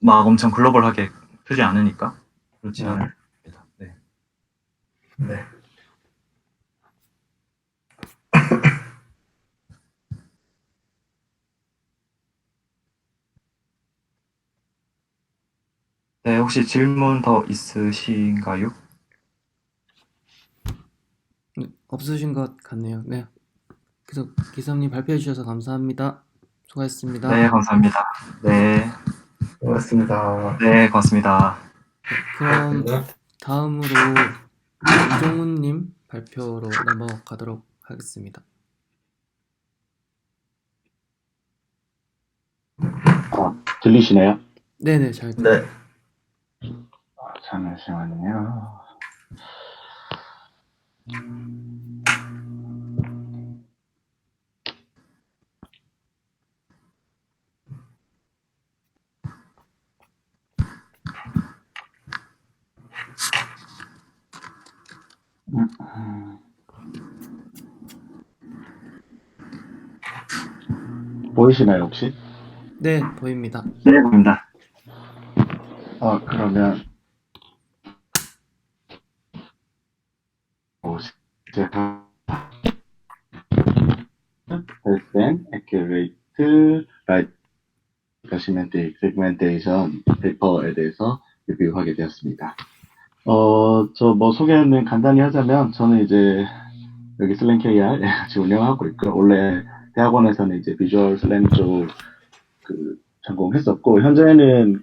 B: 막 엄청 글로벌하게 크지 않으니까 그렇지 않습니다. 네.
F: 네.
B: 네, 혹시 질문 더 있으신가요?
A: 없으신 것 같네요. 네. 그래서 기사님 발표해 주셔서 감사합니다. 수고하셨습니다.
B: 네, 감사합니다. 네,
F: 고맙습니다.
B: 네, 고맙습니다.
A: 그럼
E: 감사합니다.
A: 다음으로 이종훈님 발표로 넘어가도록 하겠습니다.
G: 들리시나요?
A: 네네, 잘 들려요.
F: 네.
G: 잠시만요. 보이시나요, 혹시?
A: 네, 보입니다.
B: 네, 보입니다.
G: 그러면 제가 헬센, 액큐레이트, 라이트 시멘틱 세그멘테이션 페이퍼에 대해서 리뷰하게 되었습니다. 저 뭐 소개는 간단히 하자면, 저는 이제 여기 슬램 KR 같이 운영하고 있고, 원래 대학원에서는 이제 비주얼 슬램 쪽 전공했었고, 현재는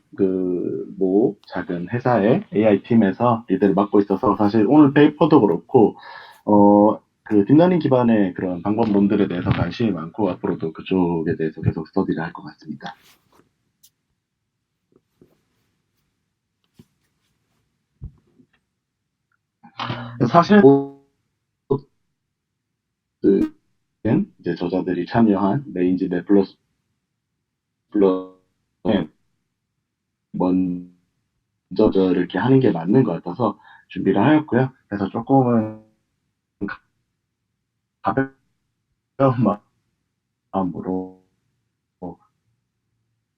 G: 뭐 작은 회사의 AI 팀에서 리드를 맡고 있어서, 사실 오늘 페이퍼도 그렇고, 딥러닝 기반의 그런 방법론들에 대해서 관심이 많고, 앞으로도 그쪽에 대해서 계속 스터디를 할 것 같습니다. 사실 이제 저자들이 참여한 레인지 넷플러스 먼저 이렇게 하는 게 맞는 것 같아서 준비를 하였고요. 그래서 조금은 가벼운 마음으로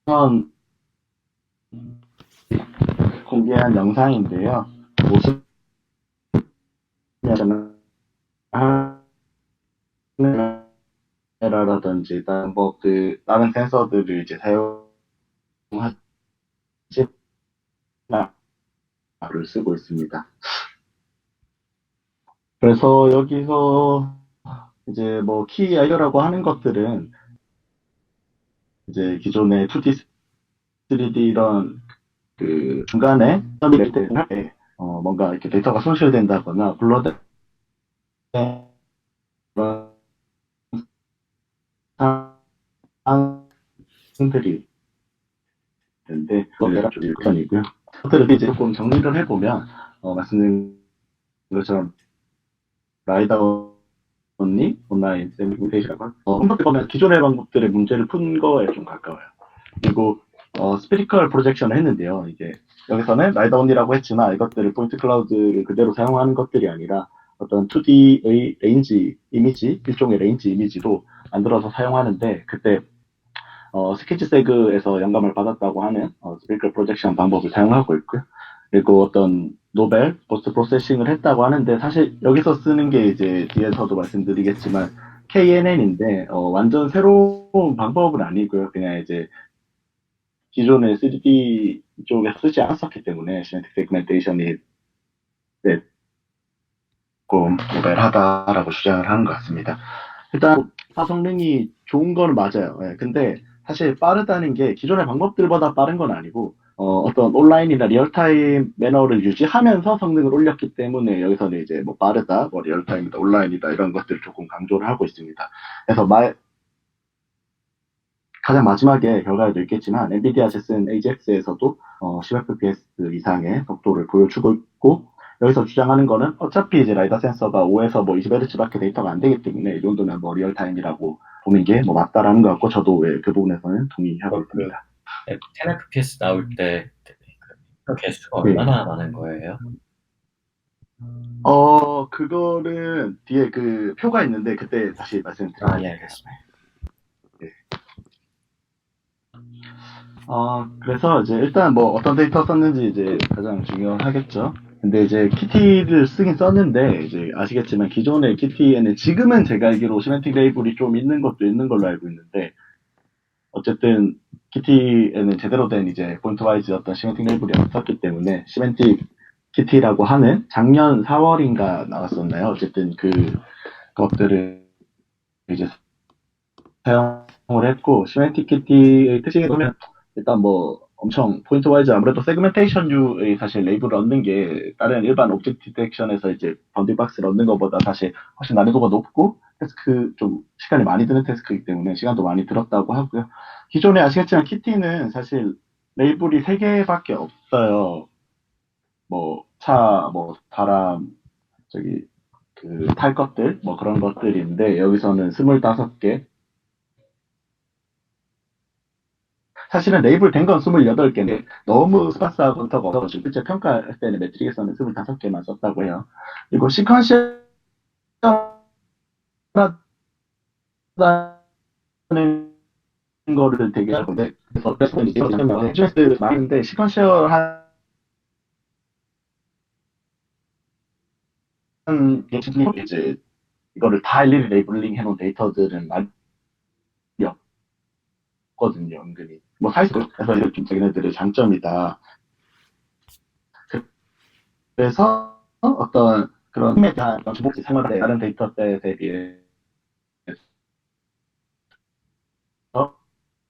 G: 우선 공개한 영상인데요. 보시면은 카메라라든지 다른 센서들을 이제 사용하지 를 쓰고 있습니다. 그래서 여기서 이제 뭐 키 아이디어라고 하는 것들은 이제 기존의 2D, 3D 이런 중간에 서비스 때 뭔가 이렇게 데이터가 손실된다거나 블러드 그런 상황들이 있는데 그런 우선이고요. 그것들을 이제 조금 정리를 해보면 말씀드린 것처럼 라이다운이 온라인 세미테이션이라고 어떻게 보면 기존의 방법들의 문제를 푼 거에 좀 가까워요. 그리고 스피리컬 프로젝션을 했는데요. 이게 여기서는 라이다운이라고 했지만 이것들을 포인트 클라우드를 그대로 사용하는 것들이 아니라 어떤 2D의 레인지 이미지, 일종의 레인지 이미지도 만들어서 사용하는데 그때 스케치 세그에서 영감을 받았다고 하는 스피리컬 프로젝션 방법을 사용하고 있고요. 그리고 어떤 노벨 포스트 프로세싱을 했다고 하는데 사실 여기서 쓰는 게 이제 뒤에서도 말씀드리겠지만 KNN인데 완전 새로운 방법은 아니고요. 그냥 이제 기존의 3D 쪽에서 쓰지 않았었기 때문에 시멘틱 세그멘테이션이 조금 노벨하다라고 주장을 하는 것 같습니다. 일단 성능이 좋은 건 맞아요. 예, 근데 사실 빠르다는 게 기존의 방법들보다 빠른 건 아니고 어떤 온라인이나 리얼타임 매너를 유지하면서 성능을 올렸기 때문에 여기서는 이제 뭐 빠르다, 뭐 리얼타임이다, 온라인이다 이런 것들을 조금 강조를 하고 있습니다. 그래서 가장 마지막에 결과에도 있겠지만 엔비디아 제슨 AGX에서도 10fps 이상의 속도를 보여주고 있고 여기서 주장하는 거는 어차피 이제 라이다 센서가 5에서 뭐 20Hz밖에 데이터가 안 되기 때문에 이 정도면 뭐 리얼타임이라고 보는 게 뭐 맞다라는 것 같고 저도 그 부분에서는 동의하고 있습니다.
D: 10fps 나올 때 개수가
G: 네.
D: 얼마나 많은 거예요?
G: 그거는 뒤에 그 표가 있는데 그때 다시 말씀드릴게요.
D: 예, 알겠습니다.
G: 그래서 이제 일단 뭐 어떤 데이터 썼는지 이제 가장 중요하겠죠. 근데 이제 키티를 쓰긴 썼는데 이제 아시겠지만 기존의 키티에는 지금은 제가 알기로 시멘틱 레이블이 좀 있는 것도 있는 걸로 알고 있는데 어쨌든 키티에는 제대로 된 이제 포인트 와이즈 어떤 시멘틱 레이블이 없었기 때문에 시멘틱 키티라고 하는 작년 4월인가 나왔었나요? 어쨌든 그것들을 이제 사용을 했고 시멘틱 키티의 특징이 보면 일단 뭐 엄청 포인트 와이즈 아무래도 세그멘테이션류의 사실 레이블을 얻는 게 다른 일반 오브젝트 디텍션에서 이제 바운딩 박스를 얻는 것보다 사실 훨씬 난이도가 높고 태스크 좀 시간이 많이 드는 태스크이기 때문에 시간도 많이 들었다고 하고요. 기존에 아시겠지만 키티는 사실 레이블이 3개밖에 없어요. 뭐 차, 뭐 바람, 저기 탈 것들 뭐 그런 것들인데 여기서는 25개 사실은 레이블 된 건 28개인데 너무 스파스하고 헌터가 없어가지고 실제 평가할 때는 매트릭에서는 25개만 썼다고 해요. 그리고 시퀀셜하다는 거를 되게 하는데 그래서 이제 많은데 시퀀셜한 이제 이거를 다 일일이 레이블링 해놓은 데이터들은 많이 없거든요, 은근히. 뭐 사실 그래서 이게 좀 자기네들의 장점이다. 그래서 어떤 그런 힘에 대한 주목지 생활에 다른 데이터셋에 비해서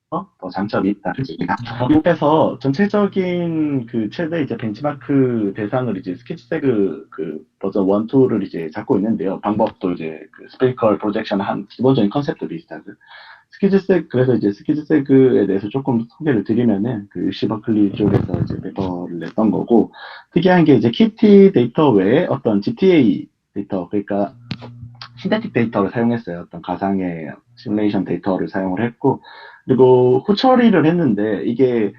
G: 더 장점이 있다는 얘기입니다. 미국에서 전체적인 그 최대 이제 벤치마크 대상을 이제 스케치세그 그 버전 1, 2를 이제 잡고 있는데요. 방법도 이제 그 스페리컬 프로젝션 한 기본적인 컨셉도 비슷하고. 그래서 이제 스키즈세그에 대해서 조금 소개를 드리면은 그 UC 버클리 쪽에서 이제 페퍼를 냈던 거고, 특이한 게 이제 키티 데이터 외에 어떤 GTA 데이터, 그러니까 신테틱 데이터를 사용했어요. 어떤 가상의 시뮬레이션 데이터를 사용을 했고, 그리고 후처리를 했는데 이게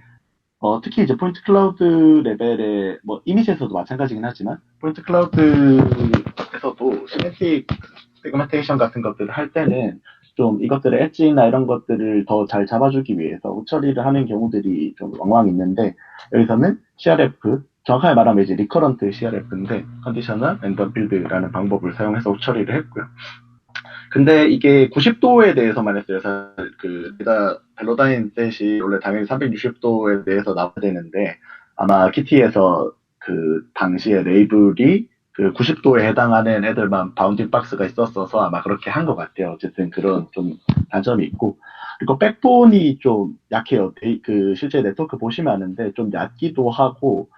G: 특히 이제 포인트 클라우드 레벨의 뭐 이미지에서도 마찬가지긴 하지만 포인트 클라우드에서도 시멘틱 세그멘테이션 같은 것들을 할 때는 좀 이것들의 엣지나 이런 것들을 더 잘 잡아주기 위해서 후처리를 하는 경우들이 좀 왕왕 있는데, 여기서는 CRF, 정확하게 말하면 이제 리커런트 CRF인데 컨디셔널 랜덤 필드라는 방법을 사용해서 후처리를 했고요. 근데 이게 90도에 대해서만 했어요. 사실 그 벨로다인 셋이 원래 당연히 360도에 대해서 나와야 되는데, 아마 키티에서 그 당시에 레이블이 그 90도에 해당하는 애들만 바운딩 박스가 있었어서 아마 그렇게 한 것 같아요. 어쨌든 그런 좀 단점이 있고, 그리고 백본이 좀 약해요. 그 실제 네트워크 보시면 아는데 좀 얕기도 하고,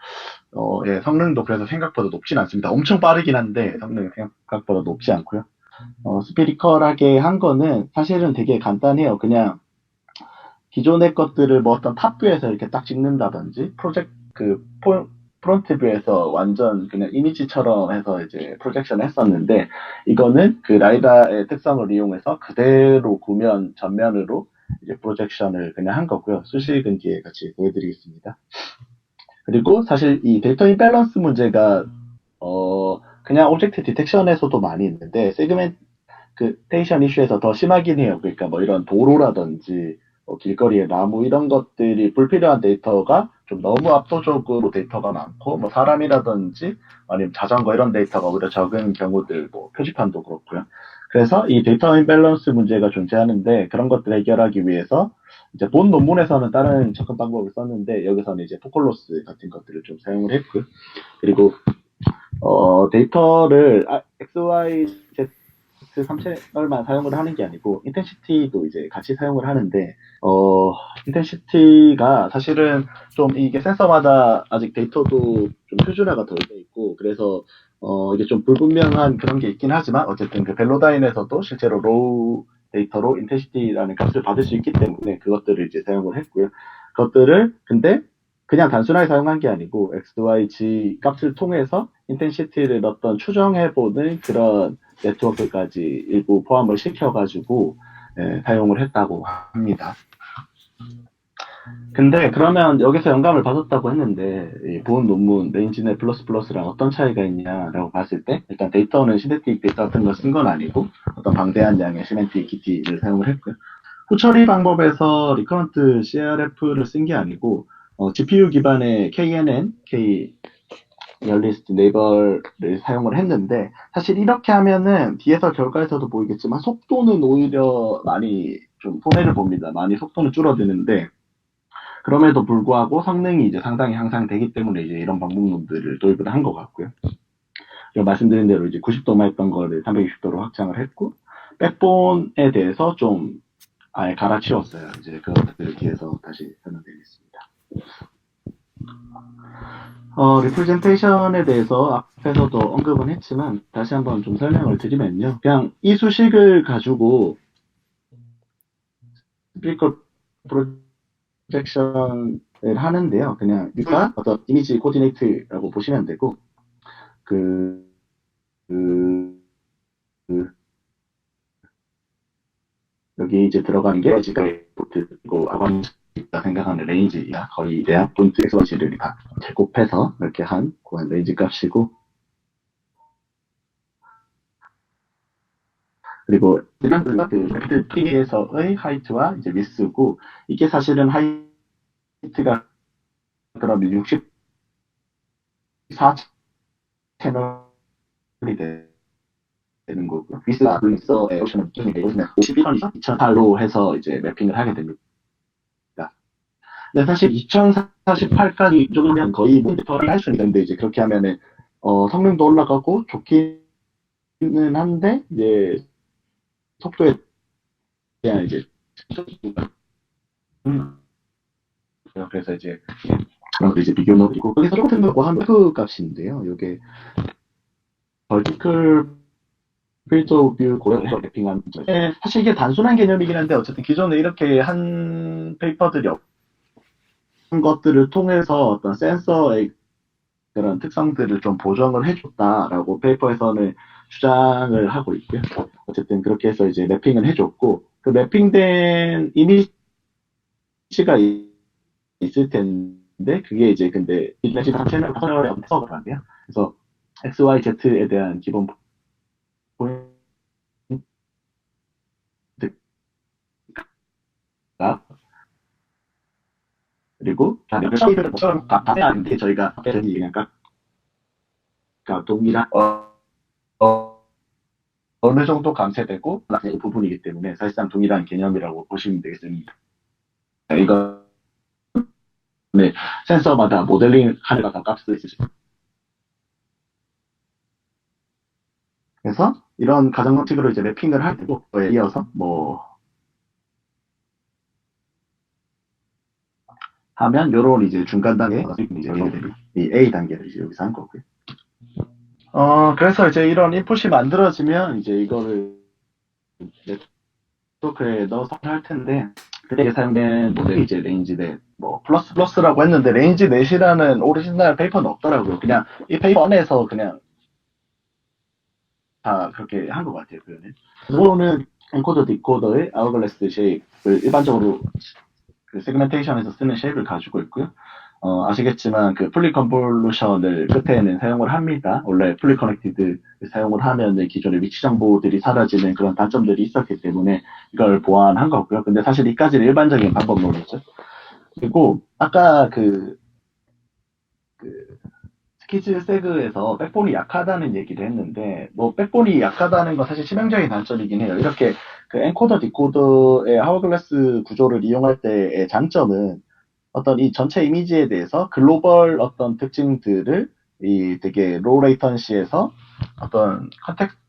G: 예, 성능도 그래서 생각보다 높진 않습니다. 엄청 빠르긴 한데 성능이 생각보다 높지 않고요. 스피리컬하게 한 거는 사실은 되게 간단해요. 그냥 기존의 것들을 뭐 어떤 탑뷰에서 이렇게 딱 찍는다든지, 프론트 뷰에서 완전 그냥 이미지처럼 해서 이제 프로젝션 했었는데, 이거는 그 라이다의 특성을 이용해서 그대로 구면 전면으로 이제 프로젝션을 그냥 한 거고요. 수식은 뒤에 같이 보여드리겠습니다. 그리고 사실 이 데이터 인밸런스 문제가 그냥 오브젝트 디텍션에서도 많이 있는데 세그멘테이션 이슈에서 더 심하긴 해요. 그러니까 뭐 이런 도로라든지 길거리의 나무 이런 것들이 불필요한 데이터가 좀 너무 압도적으로 데이터가 많고, 뭐 사람이라든지 아니면 자전거 이런 데이터가 오히려 적은 경우들, 뭐 표지판도 그렇고요. 그래서 이 데이터 인밸런스 문제가 존재하는데, 그런 것들을 해결하기 위해서 이제 본 논문에서는 다른 접근 방법을 썼는데, 여기서는 이제 포콜로스 같은 것들을 좀 사용을 했고요. 그리고 데이터를 XY, Z 3채널만 사용을 하는 게 아니고 인텐시티도 이제 같이 사용을 하는데, 인텐시티가 사실은 좀 이게 센서마다 아직 데이터도 좀 표준화가 덜 돼 있고, 그래서 이게 좀 불분명한 그런 게 있긴 하지만, 어쨌든 그 벨로다인에서도 실제로 로우 데이터로 인텐시티라는 값을 받을 수 있기 때문에 그것들을 이제 사용을 했고요. 그것들을 근데 그냥 단순하게 사용한 게 아니고 XYG 값을 통해서 인텐시티를 어떤 추정해보는 그런 네트워크까지 일부 포함을 시켜가지고 사용을 했다고 합니다. 근데 그러면 여기서 영감을 받았다고 했는데, 이 본 논문 레인지넷 플러스랑 어떤 차이가 있냐라고 봤을 때, 일단 데이터는 시멘틱 데이터 같은 걸 쓴 건 아니고 어떤 방대한 양의 시멘틱 키티를 사용을 했고요. 후처리 방법에서 리커런트 CRF를 쓴 게 아니고 GPU 기반의 KNN, 리얼리스트 네이버를 사용을 했는데, 사실 이렇게 하면은 뒤에서 결과에서도 보이겠지만 속도는 오히려 많이 좀 손해를 봅니다. 많이 속도는 줄어드는데, 그럼에도 불구하고 성능이 이제 상당히 향상되기 때문에 이제 이런 방법론들을 도입을 한 것 같고요. 말씀드린 대로 이제 90도만 했던 거를 360도로 확장을 했고, 백본에 대해서 좀 아예 갈아치웠어요. 이제 그것들을 뒤에서 다시 설명드리겠습니다. 리프레젠테이션에 대해서 앞에서도 언급은 했지만 다시 한번 좀 설명을 드리면요. 그냥 이 수식을 가지고 스피커 프로젝션을 하는데요. 그냥 유가 어떤 이미지 코디네이트라고 보시면 되고, 여기 이제 들어가는 게 지금 그리고 아관 생각하는 레인지가 거의 대학 본트 엑스버시를 다 제곱해서 이렇게 한 그런 레인지 값이고, 그리고 그 P에서의 하이트와 이제 미스고, 이게 사실은 하이트가 그러면 64 채널이 되는 거고요. 미스가 미스의 오션은 51원이죠. 2008로 해서 이제 매핑을 하게 됩니다. 근데 사실 2048까지 정도면 거의 모니터를 할 수 있는데, 이제 그렇게 하면은 성능도 올라가고 좋기는 한데, 이제, 속도에 대한 이제, 그래서 이제, 그런 거 이제 비교는 있고, 거기서 조금 더 한 그 값인데요. 요게, 벌티클 필드 뷰 고려해서 랩핑한 점. 사실 이게 단순한 개념이긴 한데, 어쨌든 기존에 이렇게 한 페이퍼들이 없는 것들을 통해서 어떤 센서의 그런 특성들을 좀 보정을 해줬다라고 페이퍼에서는 주장을 하고 있고요. 어쨌든 그렇게 해서 이제 랩핑을 해줬고, 그 랩핑된 이미지가 있을 텐데, 그게 이제 근데 이미지 자체는 커널에 없어서 안 돼요. 그래서 XYZ에 대한 기본 포인트가 그리고 샤이드를 다아닌데 저희가 그냥 각 동일한 어느 정도 감쇄되고 나의 부분이기 때문에 사실상 동일한 개념이라고 보시면 되겠습니다. 이거 네, 센서마다 모델링 하는 어떤 값도 있으십니다. 그래서 이런 가정 방식으로 이제 랩핑을 할 때도 이어서 뭐 하면 요런 이제 중간 단계 이제 이 A 단계를 이제 여기서 한 거고요. 그래서 이제 이런 인풋이 만들어지면 이제 이거를 네트워크에 넣어서 할 텐데 그때 사용된 모델이 이제 레인지넷 뭐 플러스라고 했는데 레인지넷이라는 오리지널 페이퍼는 없더라고요. 그냥 이 페이퍼 안에서 그냥 다 그렇게 한 것 같아요. 표현을. 그거는 엔코더 디코더의 아워글래스 쉐입을 일반적으로 그 세그멘테이션에서 쓰는 쉐입을 가지고 있고요. 아시겠지만 그 풀리 컨볼루션을 끝에는 사용을 합니다. 원래 풀리 커넥티드 사용을 하면 기존의 위치 정보들이 사라지는 그런 단점들이 있었기 때문에 이걸 보완한 거고요. 근데 사실 이까지는 일반적인 방법론이죠. 그리고 아까 그 스키즈 세그에서 백본이 약하다는 얘기를 했는데 뭐 백본이 약하다는 건 사실 치명적인 단점이긴 해요. 이렇게 그 엔코더 디코더의 하워글래스 구조를 이용할 때의 장점은 어떤 이 전체 이미지에 대해서 글로벌 어떤 특징들을 이 되게 로우 레이턴시에서 어떤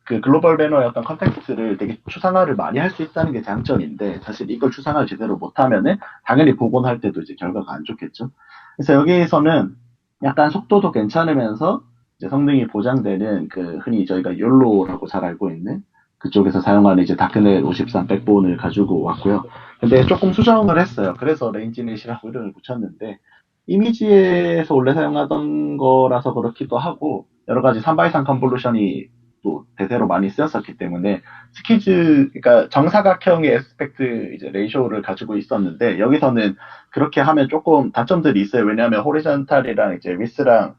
G: 그 글로벌 매너의 어떤 컨텍스트를 되게 추상화를 많이 할 수 있다는 게 장점인데 사실 이걸 추상화를 제대로 못하면은 당연히 복원할 때도 이제 결과가 안 좋겠죠. 그래서 여기에서는 약간 속도도 괜찮으면서 이제 성능이 보장되는 그 흔히 저희가 욜로라고 잘 알고 있는 그쪽에서 사용하는 이제 다크넷 53 백본을 가지고 왔고요. 근데 조금 수정을 했어요. 그래서 레인지넷이라고 이름을 붙였는데 이미지에서 원래 사용하던 거라서 그렇기도 하고 여러 가지 3x3 컨볼루션이 또 대세로 많이 쓰였었기 때문에 스키즈 그러니까 정사각형의 에스펙트 이제 레이쇼를 가지고 있었는데 여기서는 그렇게 하면 조금 단점들이 있어요. 왜냐하면 호리전탈이랑 이제 위스랑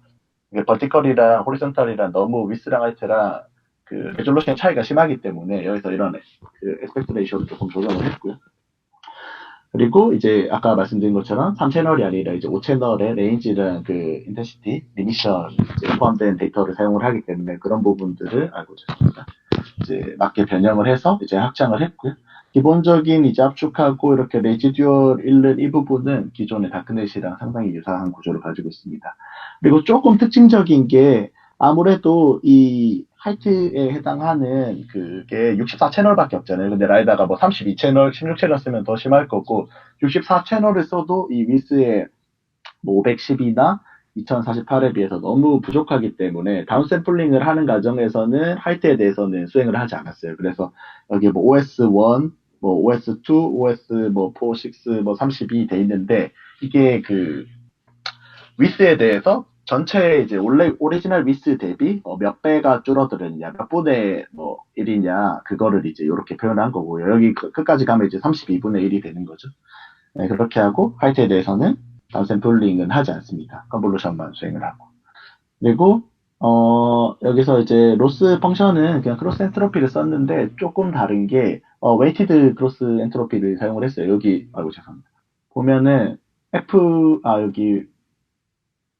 G: 버티컬이랑 호리전탈이랑 너무 위스랑 하이트랑 그 레졸루션 차이가 심하기 때문에 여기서 이런 그 에스펙트 레이쇼를 조금 조정을 했고요. 그리고 이제 아까 말씀드린 것처럼 3채널이 아니라 이제 5채널의 레인지랑 그 인텐시티, 리미션 이제 포함된 데이터를 사용을 하기 때문에 그런 부분들을 알고 있습니다. 이제 맞게 변형을 해서 이제 확장을 했고요. 기본적인 이제 압축하고 이렇게 레지듀얼 잃는 이 부분은 기존의 다크넷이랑 상당히 유사한 구조를 가지고 있습니다. 그리고 조금 특징적인 게 아무래도 이 하이트에 해당하는 그게 64채널밖에 없잖아요. 근데 라이다가 뭐 32채널, 16채널 쓰면 더 심할 거고 64채널을 써도 이 위스의 뭐 510이나 2048에 비해서 너무 부족하기 때문에 다운샘플링을 하는 과정에서는 하이트에 대해서는 수행을 하지 않았어요. 그래서 여기 뭐 OS1, 뭐 OS2, OS 뭐 4, 6, 뭐 32 돼 있는데 이게 그 위스에 대해서 전체 이제 원래 오리지널 위스 대비 몇 배가 줄어들었냐, 몇 분의 뭐 1이냐 그거를 이제 이렇게 표현한 거고요. 여기 끝까지 가면 이제 32분의 1이 되는 거죠. 네, 그렇게 하고 화이트에 대해서는 다운샘플링은 하지 않습니다. 컨볼루션만 수행을 하고. 그리고 여기서 이제 로스 펑션은 그냥 크로스 엔트로피를 썼는데 조금 다른 게 웨이티드 크로스 엔트로피를 사용을 했어요. 여기 아이고 죄송합니다. 보면은 여기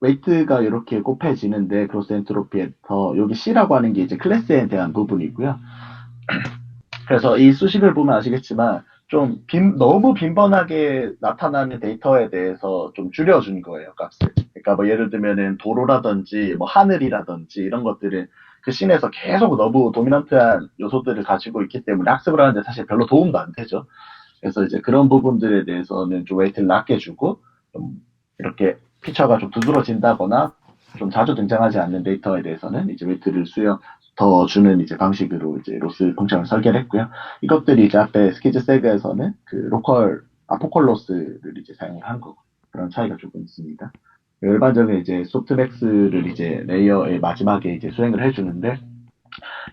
G: 웨이트가 이렇게 곱해지는데 크로스 엔트로피에서 여기 C라고 하는 게 이제 클래스에 대한 부분이고요. 그래서 이 수식을 보면 아시겠지만 너무 빈번하게 나타나는 데이터에 대해서 좀 줄여준 거예요, 값을. 그러니까 뭐 예를 들면은 도로라든지 뭐 하늘이라든지 이런 것들은 그 씬에서 계속 너무 도미넌트한 요소들을 가지고 있기 때문에 학습을 하는데 사실 별로 도움도 안 되죠. 그래서 이제 그런 부분들에 대해서는 좀 웨이트를 낮게 주고 좀 이렇게 피처가 좀 두드러진다거나 좀 자주 등장하지 않는 데이터에 대해서는 이제 웨이트를 더 주는 이제 방식으로 이제 로스 펑션을 설계를 했고요. 이것들이 이제 앞에 스키즈 세그에서는 그 로컬 아포콜로스를 이제 사용을 한 거고 그런 차이가 조금 있습니다. 일반적인 이제 소프트맥스를 이제 레이어의 마지막에 이제 수행을 해주는데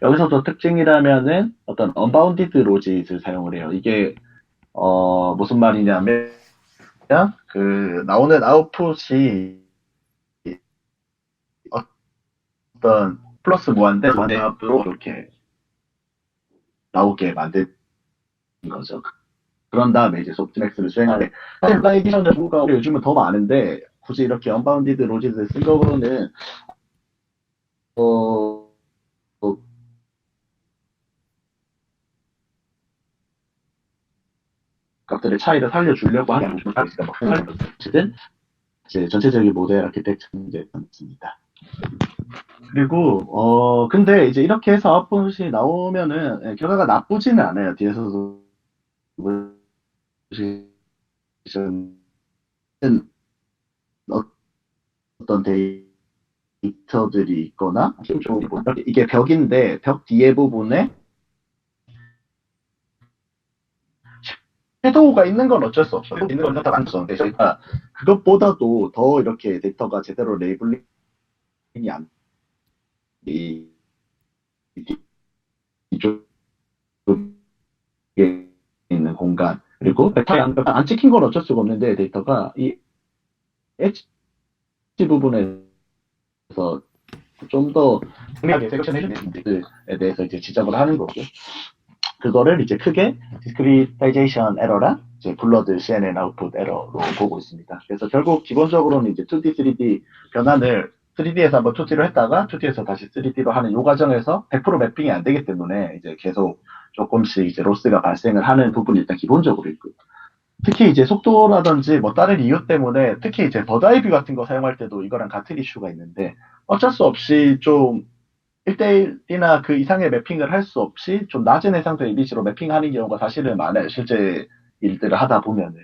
G: 여기서도 특징이라면은 어떤 언바운디드 로짓을 사용을 해요. 이게 무슨 말이냐면 그 나오는 아웃풋이 어떤 플러스 무한대 무한대로 이렇게 나오게 만든 거죠. 그런 다음에 이제 소프트맥스를 수행하는데 사실 플라이기션의 도구가 요즘은 더 많은데 굳이 이렇게 언바운디드 로짓을 쓴 거는 어, 값들의 차이를 살려주려고 하는 어쨌든 이제 전체적인 모델 아키텍처는 이제 있습니다. 그리고 근데 이제 이렇게 해서 아웃풋이 나오면은 결과가 나쁘지는 않아요. 뒤에서도 어떤 데이터들이 있거나 이게 벽인데 벽 뒤에 부분에 섀도우가 있는 건 어쩔 수 없어요. 있는 건 다 많죠. 저희가 그것보다도 더 이렇게 데이터가 제대로 레이블링이 안 이쪽에 있는 공간 그리고 벡터에 안 찍힌 건 어쩔 수가 없는데 데이터가 이 엣지 부분에서 좀 더 정밀하게 섹션해주는 부분들에 대해서 이제 지적을 하는 거고 그거를 이제 크게 discretization error랑 이제 블러드 CNN output error로 보고 있습니다. 그래서 결국 기본적으로는 이제 2D, 3D 변환을 3D에서 한번 2D로 했다가 2D에서 다시 3D로 하는 이 과정에서 100% 매핑이 안 되기 때문에 이제 계속 조금씩 이제 로스가 발생을 하는 부분이 일단 기본적으로 있고 특히 이제 속도라든지 뭐 다른 이유 때문에 특히 이제 버드아이뷰 같은 거 사용할 때도 이거랑 같은 이슈가 있는데 어쩔 수 없이 좀 1대1이나 그 이상의 매핑을 할 수 없이 좀 낮은 해상도 이미지로 매핑하는 경우가 사실은 많아요. 실제 일들을 하다 보면은.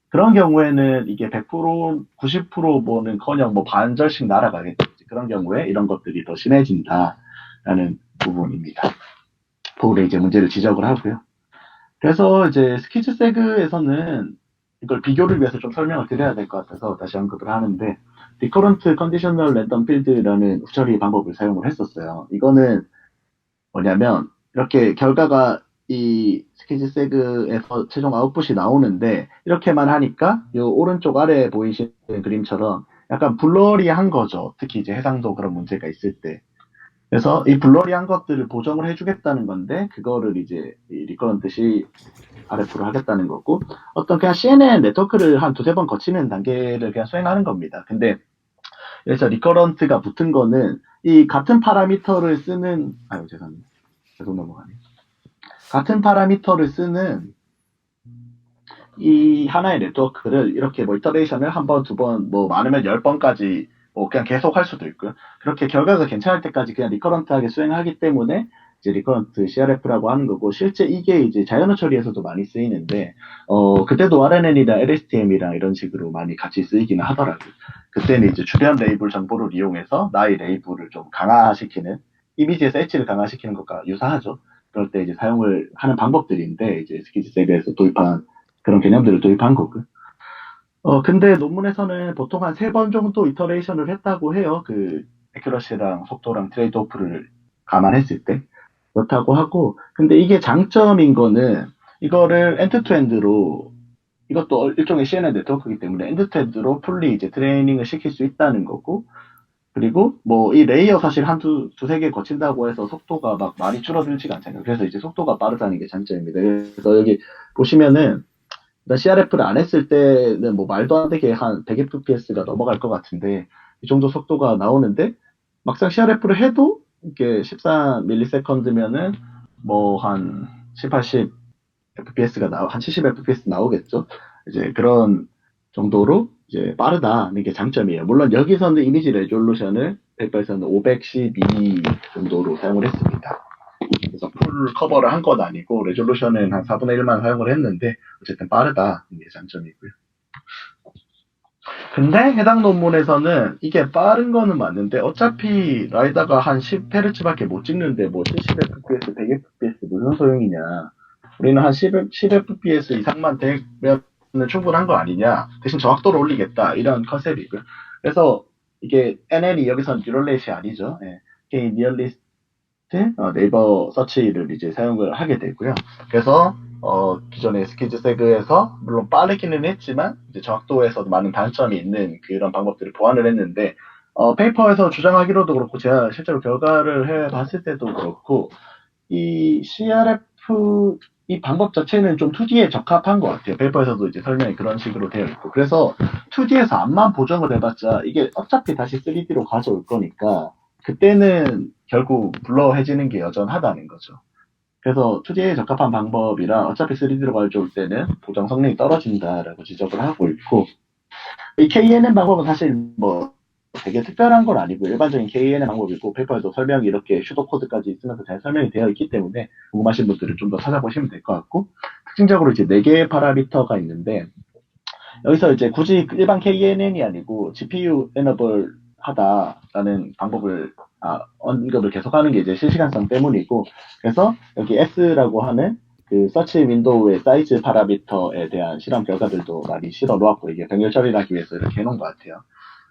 G: 그런 경우에는 이게 100%, 90% 뭐는커녕 뭐 반절씩 날아가겠죠. 그런 경우에 이런 것들이 더 심해진다라는 부분입니다. 보울에 이제 문제를 지적을 하고요. 그래서 이제 스키즈 세그에서는 이걸 비교를 위해서 좀 설명을 드려야 될 것 같아서 다시 언급을 하는데 리커런트 컨디셔널 랜덤 필드라는 후처리 방법을 사용을 했었어요. 이거는 뭐냐면 이렇게 결과가 이 스키즈 세그에서 최종 아웃풋이 나오는데 이렇게만 하니까 이 오른쪽 아래에 보이시는 그림처럼 약간 블러리한 거죠. 특히 이제 해상도 그런 문제가 있을 때. 그래서 이 블러리한 것들을 보정을 해주겠다는 건데 그거를 이제 이 리커런트 RF로 하겠다는 거고 어떤 그냥 CNN 네트워크를 한 두세 번 거치는 단계를 그냥 수행하는 겁니다. 근데 그래서 리커런트가 붙은 거는 이 같은 파라미터를 쓰는 죄송합니다. 계속 넘어가네. 같은 파라미터를 쓰는 이 하나의 네트워크를 이렇게 뭐 이터레이션을 한 번, 두 번, 뭐 많으면 10번까지 뭐 그냥 계속 할 수도 있고요. 그렇게 결과가 괜찮을 때까지 그냥 리커런트하게 수행하기 때문에 이제 리커런트 CRF라고 하는 거고 실제 이게 이제 자연어 처리에서도 많이 쓰이는데 그때도 RNN이랑 LSTM이랑 이런 식으로 많이 같이 쓰이기는 하더라고요. 그때는 이제 주변 레이블 정보를 이용해서 나의 레이블을 좀 강화시키는 이미지에서 엣지를 강화시키는 것과 유사하죠. 그럴 때 이제 사용을 하는 방법들인데 이제 스키즈 세그에서 도입한 그런 개념들을 도입한 거고. 근데 논문에서는 보통 한 3번 정도 이터레이션을 했다고 해요. 그 애큐러시랑 속도랑 트레이드 오프를 감안했을 때. 그렇다고 하고 근데 이게 장점인 거는 이거를 엔드투엔드로 이것도 일종의 CNN 네트워크이기 때문에 엔드투엔드로 풀리 이제 트레이닝을 시킬 수 있다는 거고 그리고 뭐 이 레이어 사실 두세 개 거친다고 해서 속도가 막 많이 줄어들지가 않잖아요. 그래서 이제 속도가 빠르다는 게 장점입니다. 그래서 여기 보시면은 CRF를 안 했을 때는 뭐 말도 안 되게 한 100fps가 넘어갈 것 같은데 이 정도 속도가 나오는데 막상 CRF를 해도 이게 14ms면은 뭐 한 7, 80 fps가 한 70 fps 나오겠죠. 이제 그런 정도로 이제 빠르다는 게 장점이에요. 물론 여기서는 이미지 레졸루션을 페이퍼에서는 512 정도로 사용을 했습니다. 그래서 풀 커버를 한 건 아니고 레졸루션은 한 4분의 1만 사용을 했는데 어쨌든 빠르다는 게 장점이고요. 근데 해당 논문에서는 이게 빠른 거는 맞는데 어차피 라이다가 한 10Hz밖에 못 찍는데 뭐 70fps, 100fps 무슨 소용이냐. 우리는 한 10fps 이상만 되면 충분한 거 아니냐. 대신 정확도를 올리겠다. 이런 컨셉이고요. 그래서 이게 NN이 여기서는 뉴럴렛이 아니죠. 예. 니얼리스트 네이버 서치를 이제 사용을 하게 되고요. 그래서 기존의 스키즈 세그에서 물론 빠르기는 했지만 이제 정확도에서도 많은 단점이 있는 그런 방법들을 보완을 했는데 페이퍼에서 주장하기로도 그렇고 제가 실제로 결과를 해봤을 때도 그렇고 이 CRF 이 방법 자체는 좀 2D에 적합한 것 같아요. 페이퍼에서도 이제 설명이 그런 식으로 되어 있고 그래서 2D에서 앞만 보정을 해봤자 이게 어차피 다시 3D로 가져올 거니까 그때는 결국 블러해지는 게 여전하다는 거죠. 그래서 2D에 적합한 방법이라 어차피 3D로 가져올 때는 보정 성능이 떨어진다라고 지적을 하고 있고 이 KNN 방법은 사실 뭐 되게 특별한 건 아니고 일반적인 KNN 방법이고 페이퍼에도 설명이 이렇게 슈도 코드까지 있으면서 잘 설명이 되어 있기 때문에 궁금하신 분들은 좀 더 찾아보시면 될 것 같고 특징적으로 이제 4개의 파라미터가 있는데 여기서 이제 굳이 일반 KNN이 아니고 GPU 에너블 하다라는 방법을 언급을 계속하는 게 이제 실시간성 때문이고 그래서 여기 S라고 하는 그 서치 윈도우의 사이즈 파라미터에 대한 실험 결과들도 많이 실어 놓았고 이게 병렬 처리하기 위해서 이렇게 해놓은 것 같아요.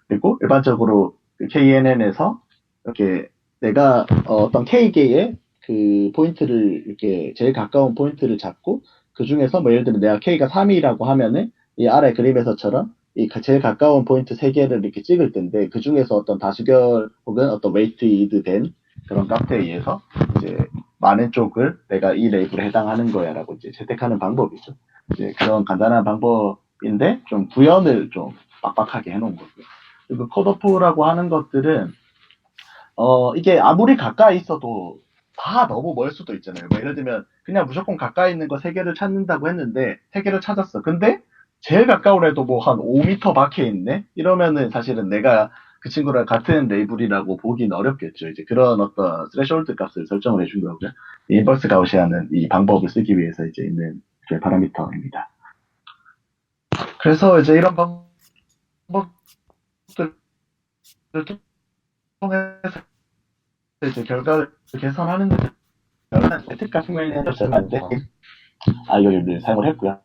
G: 그리고 일반적으로 그 KNN에서 이렇게 내가 어떤 K개의 그 포인트를 이렇게 제일 가까운 포인트를 잡고 그 중에서 뭐 예를 들면 내가 K가 3이라고 하면은 이 아래 그림에서처럼 이 제일 가까운 포인트 3개를 이렇게 찍을 텐데 그 중에서 어떤 다수결 혹은 어떤 웨이트이드 된 그런 값에 의해서 이제 많은 쪽을 내가 이 레이블에 해당하는 거야라고 이제 채택하는 방법이죠. 이제 그런 간단한 방법인데 좀 구현을 좀 빡빡하게 해놓은 거고요. 그리고 컷오프라고 하는 것들은 이게 아무리 가까이 있어도 다 너무 멀 수도 있잖아요. 뭐 예를 들면 그냥 무조건 가까이 있는 거 3개를 찾는다고 했는데 3개를 찾았어. 근데 제일 가까운 애도 뭐 한 5m 밖에 있네? 이러면은 사실은 내가 그 친구랑 같은 레이블이라고 보기는 어렵겠죠. 이제 그런 어떤 스레시홀드 값을 설정을 해준 거고요. 인버스 가우시아는 이 방법을 쓰기 위해서 이제 있는 그 파라미터입니다. 그래서 이제 이런 방법들을 통해서 이제 결과를 개선하는 데 특가 측면에 있는데 이걸 사용을 했고요.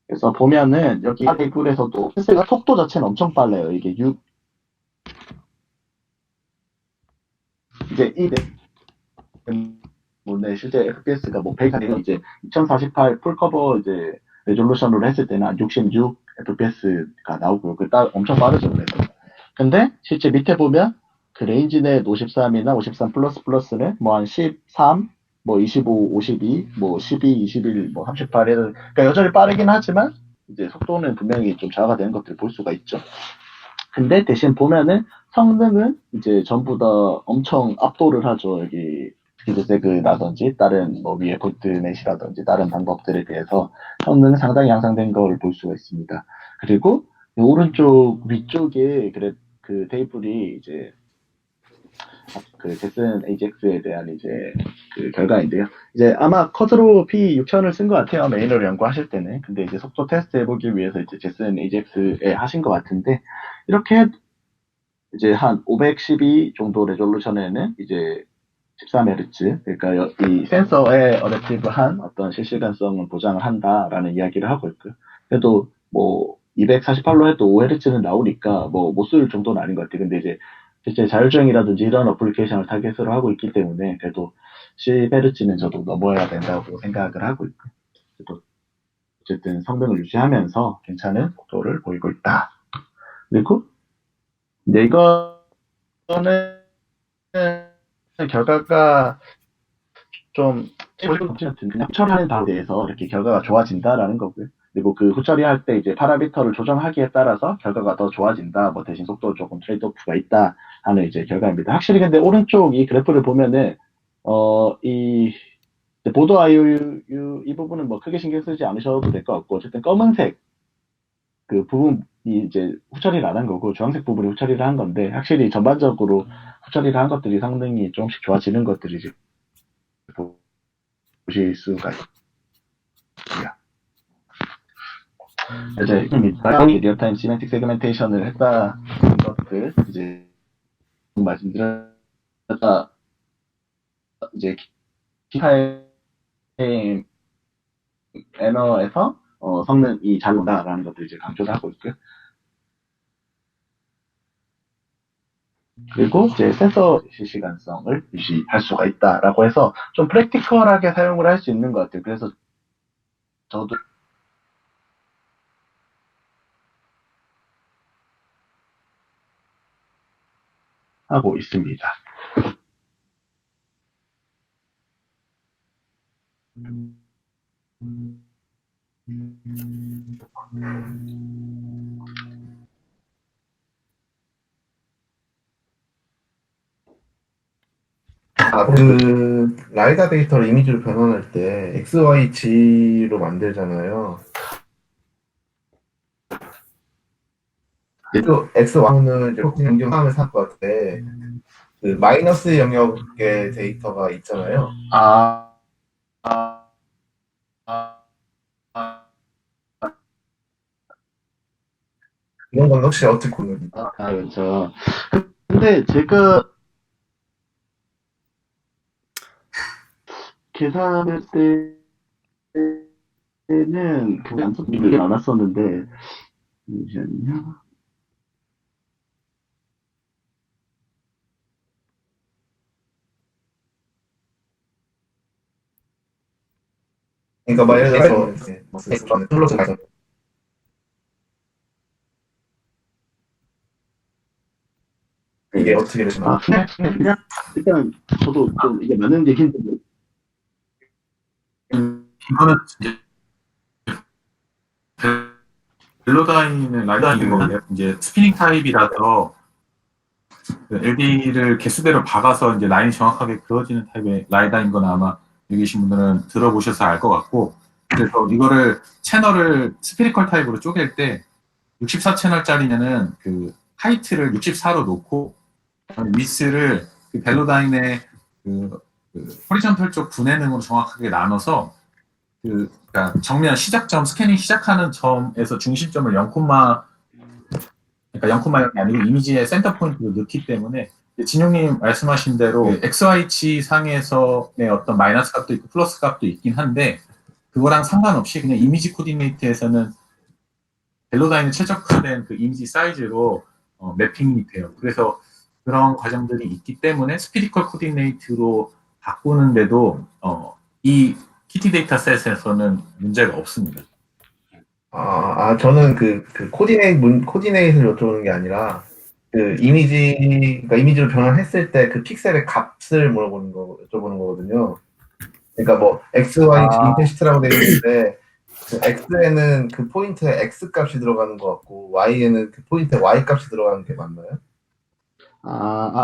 G: 그래서 보면은 여기 테이블에서도 패스가 속도 자체는 엄청 빨라요. 이게 이제 이 때문에 실제 FPS가 뭐 100이 이제 2048 풀커버 이제 레졸루션으로 했을 때는 한 66 FPS가 나오고요. 그 엄청 빠르죠. 그래서. 근데 실제 밑에 보면 그 레인지 내 53이나 53 플러스는 뭐 한 13, 뭐 25, 52, 뭐 12, 21, 뭐 38, 그러니까 여전히 빠르긴 하지만 이제 속도는 분명히 좀 저하가 되는 것들을 볼 수가 있죠. 근데 대신 보면은 성능은 이제 전부 다 엄청 압도를 하죠. 여기 스피드세그라든지 다른 뭐 위에 볼트넷이라든지 다른 방법들에 비해서 성능은 상당히 향상된 걸 볼 수가 있습니다. 그리고 오른쪽 위쪽에 그 테이블이 이제 그 제슨 AJX에 대한 이제 그 결과인데요. 이제 아마 커드로 P6000을 쓴 것 같아요. 메인으로 연구하실 때는. 근데 이제 속도 테스트 해보기 위해서 이제 제슨 AJX에 하신 것 같은데 이렇게 이제 한 512 정도 레졸루션에는 이제 13Hz, 그러니까 이 센서의 어댑티브한 어떤 실시간성을 보장을 한다라는 이야기를 하고 있고요. 그래도 뭐 248로 해도 5Hz는 나오니까 뭐 못 쓸 정도는 아닌 것 같아요. 근데 이제 실제 자율주행이라든지 이런 어플리케이션을 타겟으로 하고 있기 때문에 그래도 10Hz는 저도 넘어야 된다고 생각을 하고 있고요. 그래도 어쨌든 성능을 유지하면서 괜찮은 속도를 보이고 있다. 그리고 이제 이거는 결과가 좀 그냥 후처리하는 바에 대해서 이렇게 결과가 좋아진다라는 거고요. 그리고 그 후처리할 때 이제 파라미터를 조정하기에 따라서 결과가 더 좋아진다. 뭐 대신 속도 조금 트레이드오프가 있다 하는 이제 결과입니다. 확실히 근데 오른쪽 이 그래프를 보면은 이 보도 IOU 이 부분은 뭐 크게 신경 쓰지 않으셔도 될 것 같고, 어쨌든 검은색 그 부분이 이제 후처리를 안 한 거고, 주황색 부분이 후처리를 한 건데, 확실히 전반적으로 후처리를 한 것들이 상당히 조금씩 좋아지는 것들이 이제 보실 수가 있고요. 이제 리얼타임 시멘틱 세그멘테이션을 했다는 것들, 이제 말씀드렸다, 이제 기타의 애너에서 성능이 잘 온다라는 것들 이제 강조를 하고 있고요. 그리고 이제 센서 실시간성을 유지할 수가 있다라고 해서 좀 프랙티컬하게 사용을 할 수 있는 것 같아요. 그래서 저도 하고 있습니다.
F: 그 라이다 데이터를 이미지로 변환할 때 XYG로 만들잖아요. 또 XY는 이제 변경 사항을 살 것 같은데 그 마이너스 영역의 데이터가 있잖아요. 이런 건 혹시 어떻게 보는?
G: 그렇죠. 근데 제가 계산할 때는 그게 안 왔었는데, 잠시만요.
F: 그러니까 막 예를 들어서 플러스 가정 이게 어떻게 되시나요?
G: 그냥 일단 저도 좀 이게 맞는 얘기인데,
C: 이거는 이제 벨로다인은 라이다인 건데 이제 스피닝 타입이라서 LED를 개수대로 박아서 이제 라인이 정확하게 그어지는 타입의 라이다인 건 아마 여기 계신 분들은 들어보셔서 알 것 같고, 그래서 이거를 채널을 스피리컬 타입으로 쪼갤 때 64채널짜리면은 그 하이트를 64로 놓고 위스를 그 벨로다인의 그 호리전털 쪽 분해능으로 정확하게 나눠서 그러니까 정면 시작점 스캐닝 시작하는 점에서 중심점을 0, 그러니까 0,0이 아니고 이미지의 센터 포인트로 넣기 때문에 진용님 말씀하신 대로 XY치 상에서의 어떤 마이너스 값도 있고 플러스 값도 있긴 한데 그거랑 상관없이 그냥 이미지 코디네이트에서는 벨로다인에 최적화된 그 이미지 사이즈로 매핑이 돼요. 그래서 그런 과정들이 있기 때문에 스피리컬 코디네이트로 바꾸는데도 이 키티 데이터셋에서는 문제가 없습니다.
F: 저는 그 코디네이트를 여쭤보는 게 아니라 그 그러니까 이미지로 변환했을 때 그 픽셀의 값을 여쭤보는 거거든요. 그러니까 뭐 XY 인텐시티라고 되어 있는데 그 X에는 그 포인트에 X 값이 들어가는 것 같고 Y에는 그 포인트에 Y 값이 들어가는 게 맞나요?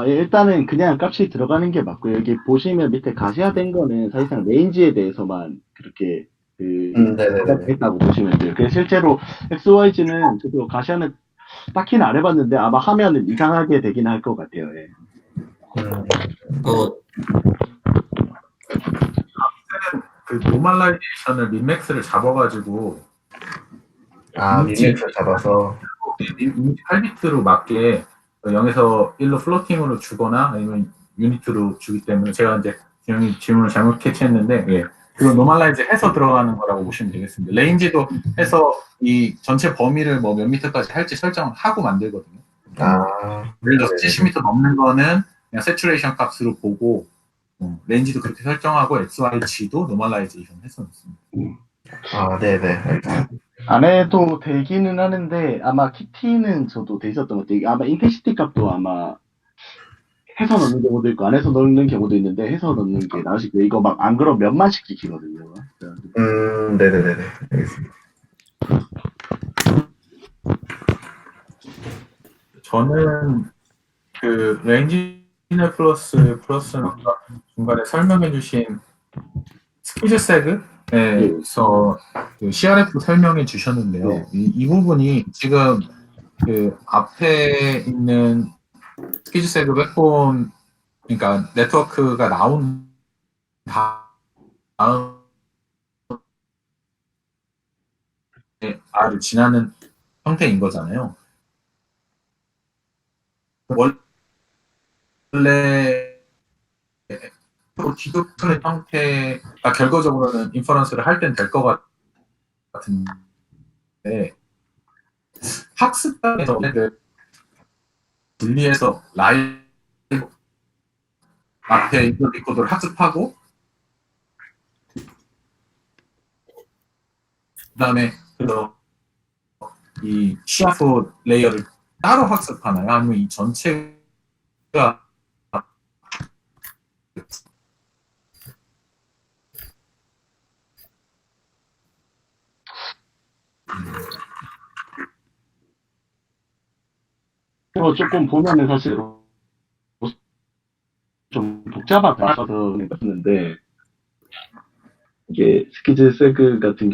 G: 일단은 그냥 값이 들어가는 게 맞고요. 여기 보시면 밑에 가시화된 거는 사실상 레인지에 대해서만 그렇게
F: 네네네.
G: 했다고 보시면 돼요. 그래서 실제로 XYZ는 저도 가시화는 딱히는 안 해봤는데 아마 하면은 이상하게 되긴 할 것 같아요. 예.
C: 그 노멀라이제이션을 민맥스를 잡아가지고
F: 민맥스를 잡아서
C: 이미지 8비트로 맞게 0에서 1로 플로팅으로 주거나 아니면 유니트로 주기 때문에 제가 이제 질문을 잘못 캐치했는데 예. 그거 노멀라이즈 해서 들어가는 거라고 보시면 되겠습니다. 레인지도 해서 이 전체 범위를 뭐 몇 미터까지 할지 설정을 하고 만들거든요. 예를 들어서 70m 넘는 거는 그냥 세츄레이션 값으로 보고 레인지도 그렇게 설정하고 XYG도 노멀라이제이션 해서 넣습니다.
F: 네네. 알겠습니다.
G: 안 해도 되기는 하는데 아마 키티는 저도 돼 있었던 것 같아요. 아마 인텐시티 값도 아마 해서 넣는 경우도 있고 안 해서 넣는 경우도 있는데 해서 넣는 게 나으실 거예요. 이거 막 안 그러면 몇만씩 지키거든요.
F: 네네네네. 알겠습니다.
C: 저는 그 레인지 플러스는 아까 중간에 설명해 주신 스퀴즈세그에서 그 CRF 설명해 주셨는데요.
G: 네.
C: 이 부분이 지금 그 앞에 있는 스퀴즈세그 백본, 그러니까 네트워크가 나온 다음에 R을 지나는 형태인 거잖아요. 원래 기존의 형태가 결과적으로는 인퍼런스를 할 땐 될 것 같은데, 학습단에서 분리해서 라이브 앞에 있는 리코더를 학습하고, 그다음에 이 시아프 레이어를 따로 학습하나요? 아니면 이 전체가
G: 조금 보면은 사실 좀 복잡하다 했는데 이게 스키즈 세그 같은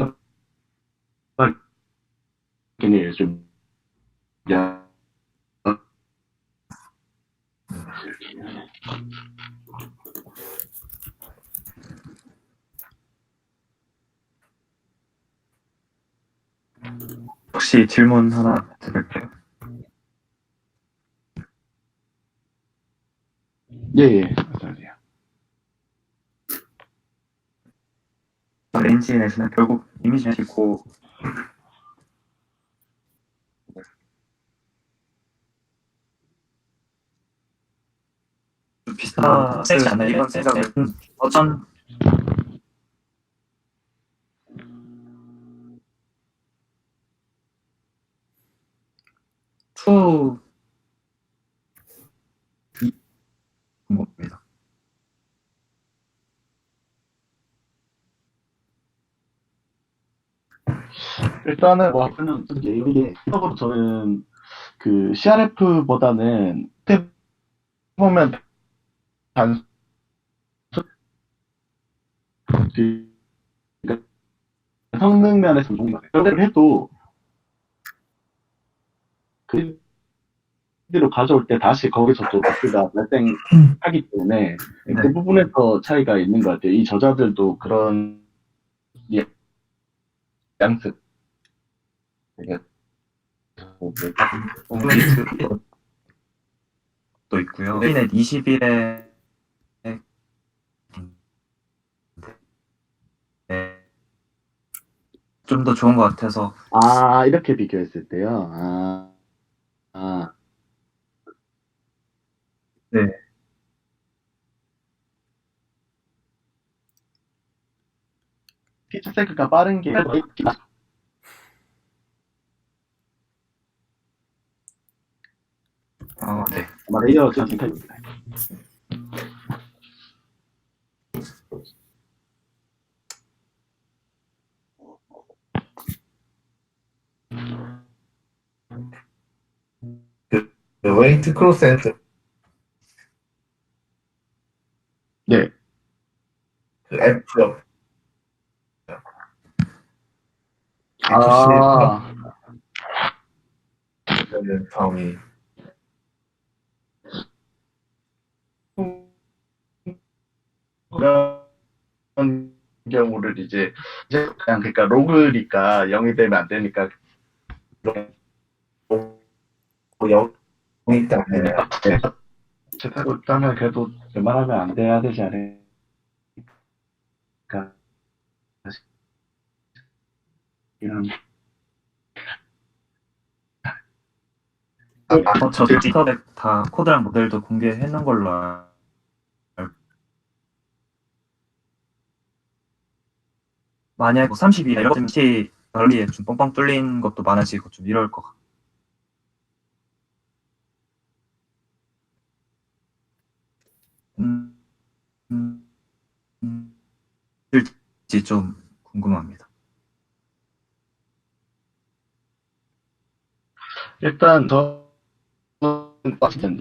G: 경우에는 좀 야,
B: 혹시 질문 하나 드릴게요.
G: 예, 맞아요.
B: 레인지넷은 결국 이미지넷이고 비슷하지 않나 이런 생각을 어떤 투 겁니다.
G: 일단은 뭐 앞에는 이게 적으로 저는 그 CRF보다는 어떻게 보면 단순 그 그러니까 성능 면에서 좋은 것 같아요. 그대로 해도 그대로 가져올 때 다시 거기서 또 버그가 발생하기 때문에
B: 네.
G: 그 부분에서 차이가 있는 것 같아요. 이 저자들도 그런 양습
B: 또 있고요. 레인지넷 21에 좀 더 좋은 것 같아서
G: 이렇게 비교했을 때요.
B: 네.
G: 피처 사이클가 빠른 게
B: 네.
G: 아마 레이어 지금 타입입니다.
F: 그 웨이트 크로스 엔트
G: 네.
F: 그 F요.
G: 아,
F: 되는 다음이
G: 그런 경우를 이제 그냥 그러니까 로그니까 0이 되면 안 되니까
F: 영이 때문에
G: 제대로 있다면 그래도 웬만하면 안 돼야 되지 않을까. 이런
B: 저도 깃허브에 다 코드랑 모델도 공개해 놓은 걸로 알고 만약 32 이런 시 널리에 좀 뻥뻥 뚫린 것도 많아지고 좀 이럴 것 같고 될지 좀 궁금합니다.
G: 일단 저는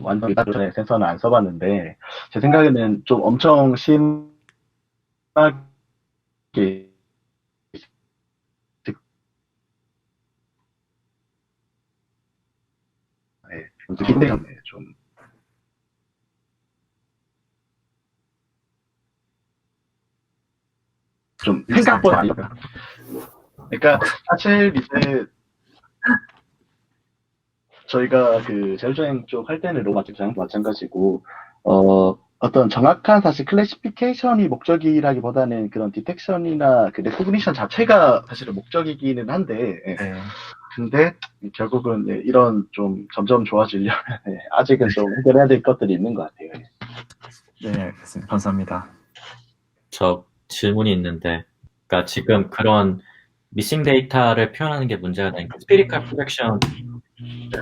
G: 완전 전에 센서는 안 써봤는데 제 생각에는 좀 엄청 심하게 게 네, 좀 듣기 때문에 좀 생각보다 많이 그러니까 사실 이제 저희가 그 제주여행 쪽 할 때는 로마tik이랑 마찬가지고 어떤 정확한 사실 클래시피케이션이 목적이라기보다는 그런 디텍션이나 그 레코그니션 자체가 사실은 목적이기는 한데 예.
B: 네.
G: 근데 결국은 예, 이런 좀 점점 좋아지려면 예, 아직은 좀 해결해야 될 것들이 있는 것 같아요. 예.
B: 네, 알겠습니다. 감사합니다.
D: 저 질문이 있는데, 그러니까 지금 그런 미싱 데이터를 표현하는 게 문제가 되니까 스피리컬 프로젝션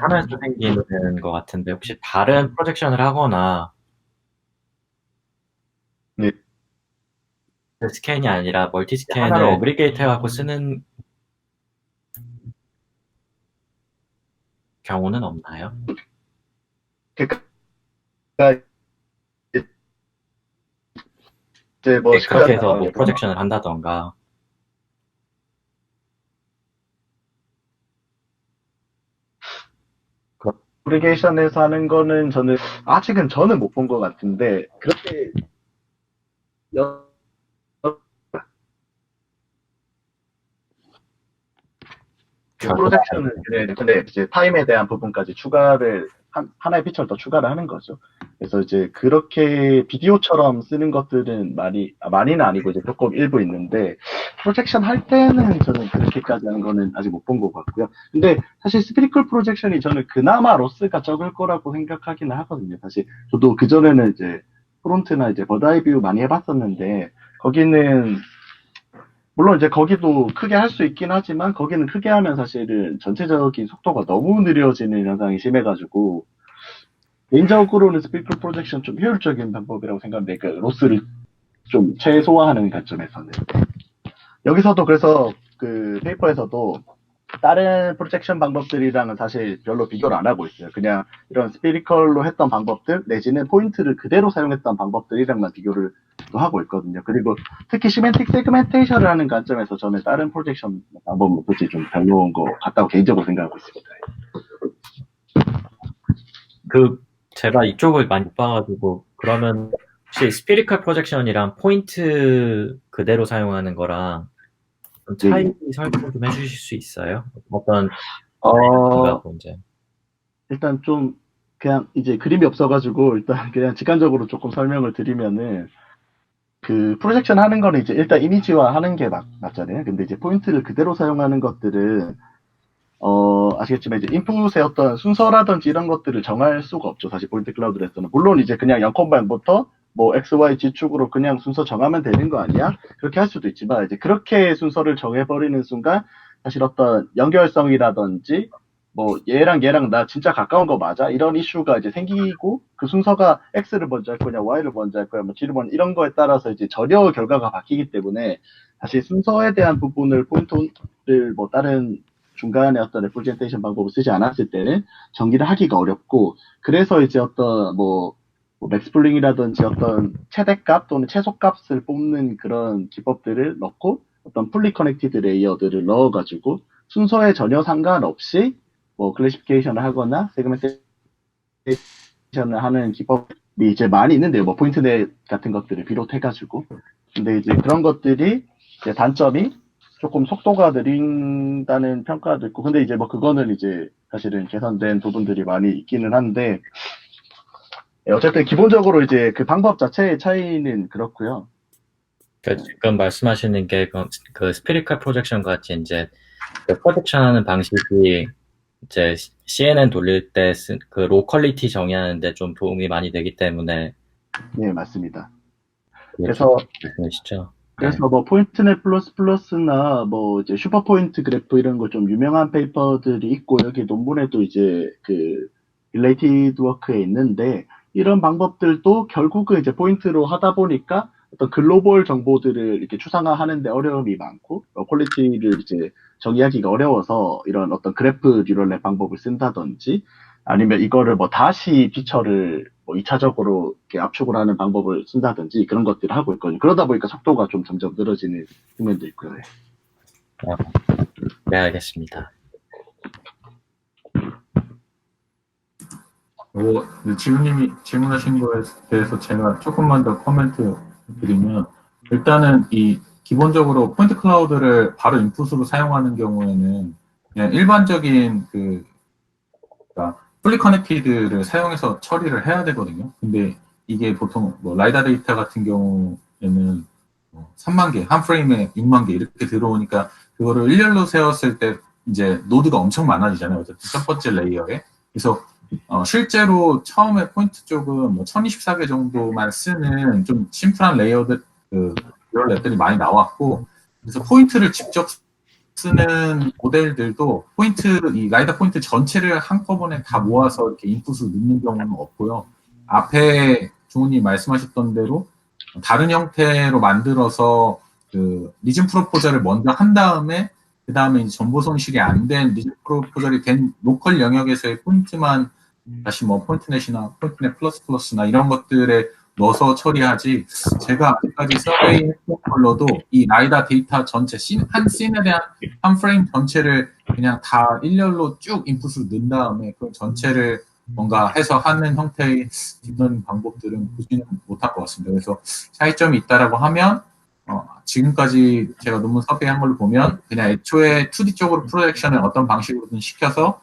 D: 하면서 생기는 것 같은데, 혹시 다른 프로젝션을 하거나
G: 네.
D: 스캔이 아니라 멀티 스캔을
B: 하나를
D: 어그리게이트 해갖고 쓰는 경우는 없나요?
G: 그러니까 이제 뭐
D: 그렇게 해서 뭐 프로젝션을 한다던가.
G: 어그리게이션에서 하는 거는 아직은 저는 못 본 것 같은데 그렇게 프로젝션은 근데 이제 타임에 대한 부분까지 추가를 하나의 피처를 더 추가를 하는 거죠. 그래서 이제 그렇게 비디오처럼 쓰는 것들은 많이는 아니고 이제 조금 일부 있는데 프로젝션 할 때는 저는 그렇게까지 하는 거는 아직 못 본 것 같고요. 근데 사실 스피리컬 프로젝션이 저는 그나마 로스가 적을 거라고 생각하기는 하거든요. 사실 저도 그 전에는 이제 프론트나 이제 버드아이뷰 많이 해봤었는데 거기는 물론 이제 거기도 크게 할 수 있긴 하지만 거기는 크게 하면 사실은 전체적인 속도가 너무 느려지는 현상이 심해가지고 개인적으로는 스피리컬 프로젝션 좀 효율적인 방법이라고 생각합니다. 그러니까 로스를 좀 최소화하는 관점에서는 여기서도 그래서 그 페이퍼에서도 다른 프로젝션 방법들이랑은 사실 별로 비교를 안 하고 있어요. 그냥 이런 스피리컬로 했던 방법들 내지는 포인트를 그대로 사용했던 방법들이랑만 비교를 또 하고 있거든요. 그리고 특히 시멘틱 세그멘테이션을 하는 관점에서 저는 다른 프로젝션 방법은 솔직히 좀 별로인 것 같다고 개인적으로 생각하고 있습니다.
D: 제가 이쪽을 많이 못 봐가지고, 그러면 혹시 스피리컬 프로젝션이랑 포인트 그대로 사용하는 거랑 좀 차이 설명 좀 해주실 수 있어요? 어떤 문제?
G: 일단 좀 그냥 이제 그림이 없어가지고 일단 그냥 직관적으로 조금 설명을 드리면은 그 프로젝션 하는 거는 이제 일단 이미지화 하는 게 맞잖아요. 근데 이제 포인트를 그대로 사용하는 것들은 아시겠지만 이제 인풋의 어떤 순서라든지 이런 것들을 정할 수가 없죠. 사실 포인트 클라우드에서는. 물론 이제 그냥 0컴바인부터 뭐 X, Y, G축으로 그냥 순서 정하면 되는 거 아니야? 그렇게 할 수도 있지만 이제 그렇게 순서를 정해버리는 순간 사실 어떤 연결성이라든지 뭐 얘랑 나 진짜 가까운 거 맞아? 이런 이슈가 이제 생기고 그 순서가 X를 먼저 할 거냐 Y를 먼저 할 거냐 뭐 G를 먼저 이런 거에 따라서 이제 전혀 결과가 바뀌기 때문에 사실 순서에 대한 부분을 포인트를 뭐 다른 중간에 어떤 레프레젠테이션 방법을 쓰지 않았을 때는 정리를 하기가 어렵고 그래서 이제 어떤 뭐 맥스플링이라든지 어떤 최대값 또는 최소값을 뽑는 그런 기법들을 넣고 어떤 풀리 커넥티드 레이어들을 넣어가지고 순서에 전혀 상관없이 뭐 클래시피케이션을 하거나 세그멘테이션을 하는 기법이 이제 많이 있는데요. 뭐 포인트넷 같은 것들을 비롯해가지고 근데 이제 그런 것들이 이제 단점이 조금 속도가 느린다는 평가도 있고 근데 이제 뭐 그거는 이제 사실은 개선된 부분들이 많이 있기는 한데 어쨌든 기본적으로 이제 그 방법 자체의 차이는 그렇고요.
D: 그러니까 지금 말씀하시는 게 그 스피리컬 프로젝션 같이 이제 그 프로젝션 하는 방식이 이제 CNN 돌릴 때 그 로 퀄리티 정의하는데 좀 도움이 많이 되기 때문에
G: 네 맞습니다.
D: 그래서 말씀이시죠?
G: 그래서 뭐 포인트넷 플러스나 뭐 이제 슈퍼 포인트 그래프 이런 거 좀 유명한 페이퍼들이 있고 여기 논문에도 이제 그 릴레이티드 워크에 있는데 이런 방법들도 결국은 이제 포인트로 하다 보니까 어떤 글로벌 정보들을 이렇게 추상화하는데 어려움이 많고 퀄리티를 이제 정의하기가 어려워서 이런 어떤 그래프 뉴럴넷 방법을 쓴다든지 아니면 이거를 뭐 다시 피처를 뭐 2차적으로 이렇게 압축을 하는 방법을 쓴다든지 그런 것들을 하고 있거든요. 그러다 보니까 속도가 좀 점점 늘어지는 측면도 있고요.
D: 네, 알겠습니다.
C: 지훈님이 질문하신 거에 대해서 제가 조금만 더 코멘트 드리면, 일단은 이 기본적으로 포인트 클라우드를 바로 인풋으로 사용하는 경우에는 그냥 일반적인 그러니까 풀리 커넥티드를 사용해서 처리를 해야 되거든요. 근데 이게 보통 뭐 라이다 데이터 같은 경우에는 3만 개, 한 프레임에 6만 개 이렇게 들어오니까 그거를 일렬로 세웠을 때 이제 노드가 엄청 많아지잖아요. 어쨌든 첫 번째 레이어에. 그래서 실제로 처음에 포인트 쪽은 뭐 1024개 정도만 쓰는 좀 심플한 레이어들, 그런 랩들이 많이 나왔고, 그래서 포인트를 직접 쓰는 모델들도 이 라이더 포인트 전체를 한꺼번에 다 모아서 이렇게 인풋을 넣는 경우는 없고요. 앞에 주호님 말씀하셨던 대로 다른 형태로 만들어서 그 리즌 프로포저를 먼저 한 다음에 그 다음에 이제 정보 손실이 안 된 리즌 프로포저리 된 로컬 영역에서의 포인트만 다시 뭐 포인트넷이나 포인트넷 플러스 플러스나 이런 것들에 넣어서 처리하지, 제가 아직까지 서베이 했던 걸로도 이 라이다 데이터 전체 한 씬에 대한 한 프레임 전체를 그냥 다 일렬로 쭉 인풋을 넣은 다음에 그 전체를 뭔가 해서 하는 형태의 이런 방법들은 보지는 못한 것 같습니다. 그래서 차이점이 있다라고 하면 지금까지 제가 논문 섭외한 걸로 보면 그냥 애초에 2D 쪽으로 프로젝션을 어떤 방식으로든 시켜서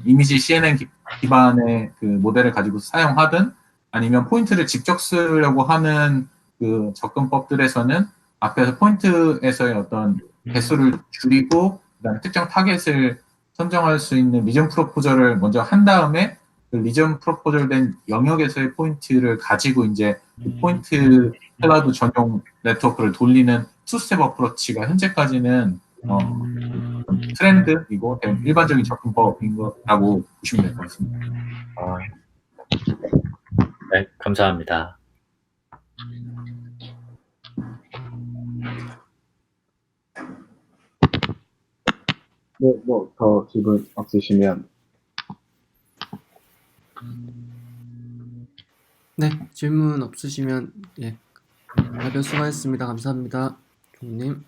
C: 이미지 CNN 기반의 그 모델을 가지고 사용하든 아니면 포인트를 직접 쓰려고 하는 그 접근법들에서는 앞에서 포인트에서의 어떤 개수를 줄이고 그다음에 특정 타겟을 선정할 수 있는 리전 프로포저를 먼저 한 다음에 그 리전 프로포저 된 영역에서의 포인트를 가지고 이제 그 포인트 클라우드 전용 네트워크를 돌리는 투스텝 어프로치가 현재까지는 트렌드이고 일반적인 접근법인 거라고 보시면 될 것 같습니다.
D: 네, 감사합니다.
G: 네, 뭐 더 질문 없으시면
A: 네, 질문 없으시면 예, 발표 수고하셨습니다. 감사합니다. 종님.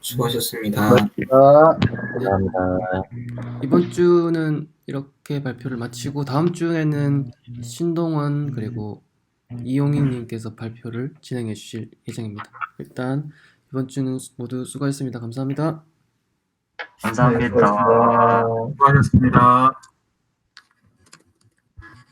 E: 수고하셨습니다.
D: 감사합니다.
A: 이번 주는 이렇게 발표를 마치고 다음 주에는 신동원 그리고 이용익님께서 발표를 진행해 주실 예정입니다. 일단 이번 주는 모두 수고하셨습니다. 감사합니다.
B: 감사합니다.
C: 수고하셨습니다.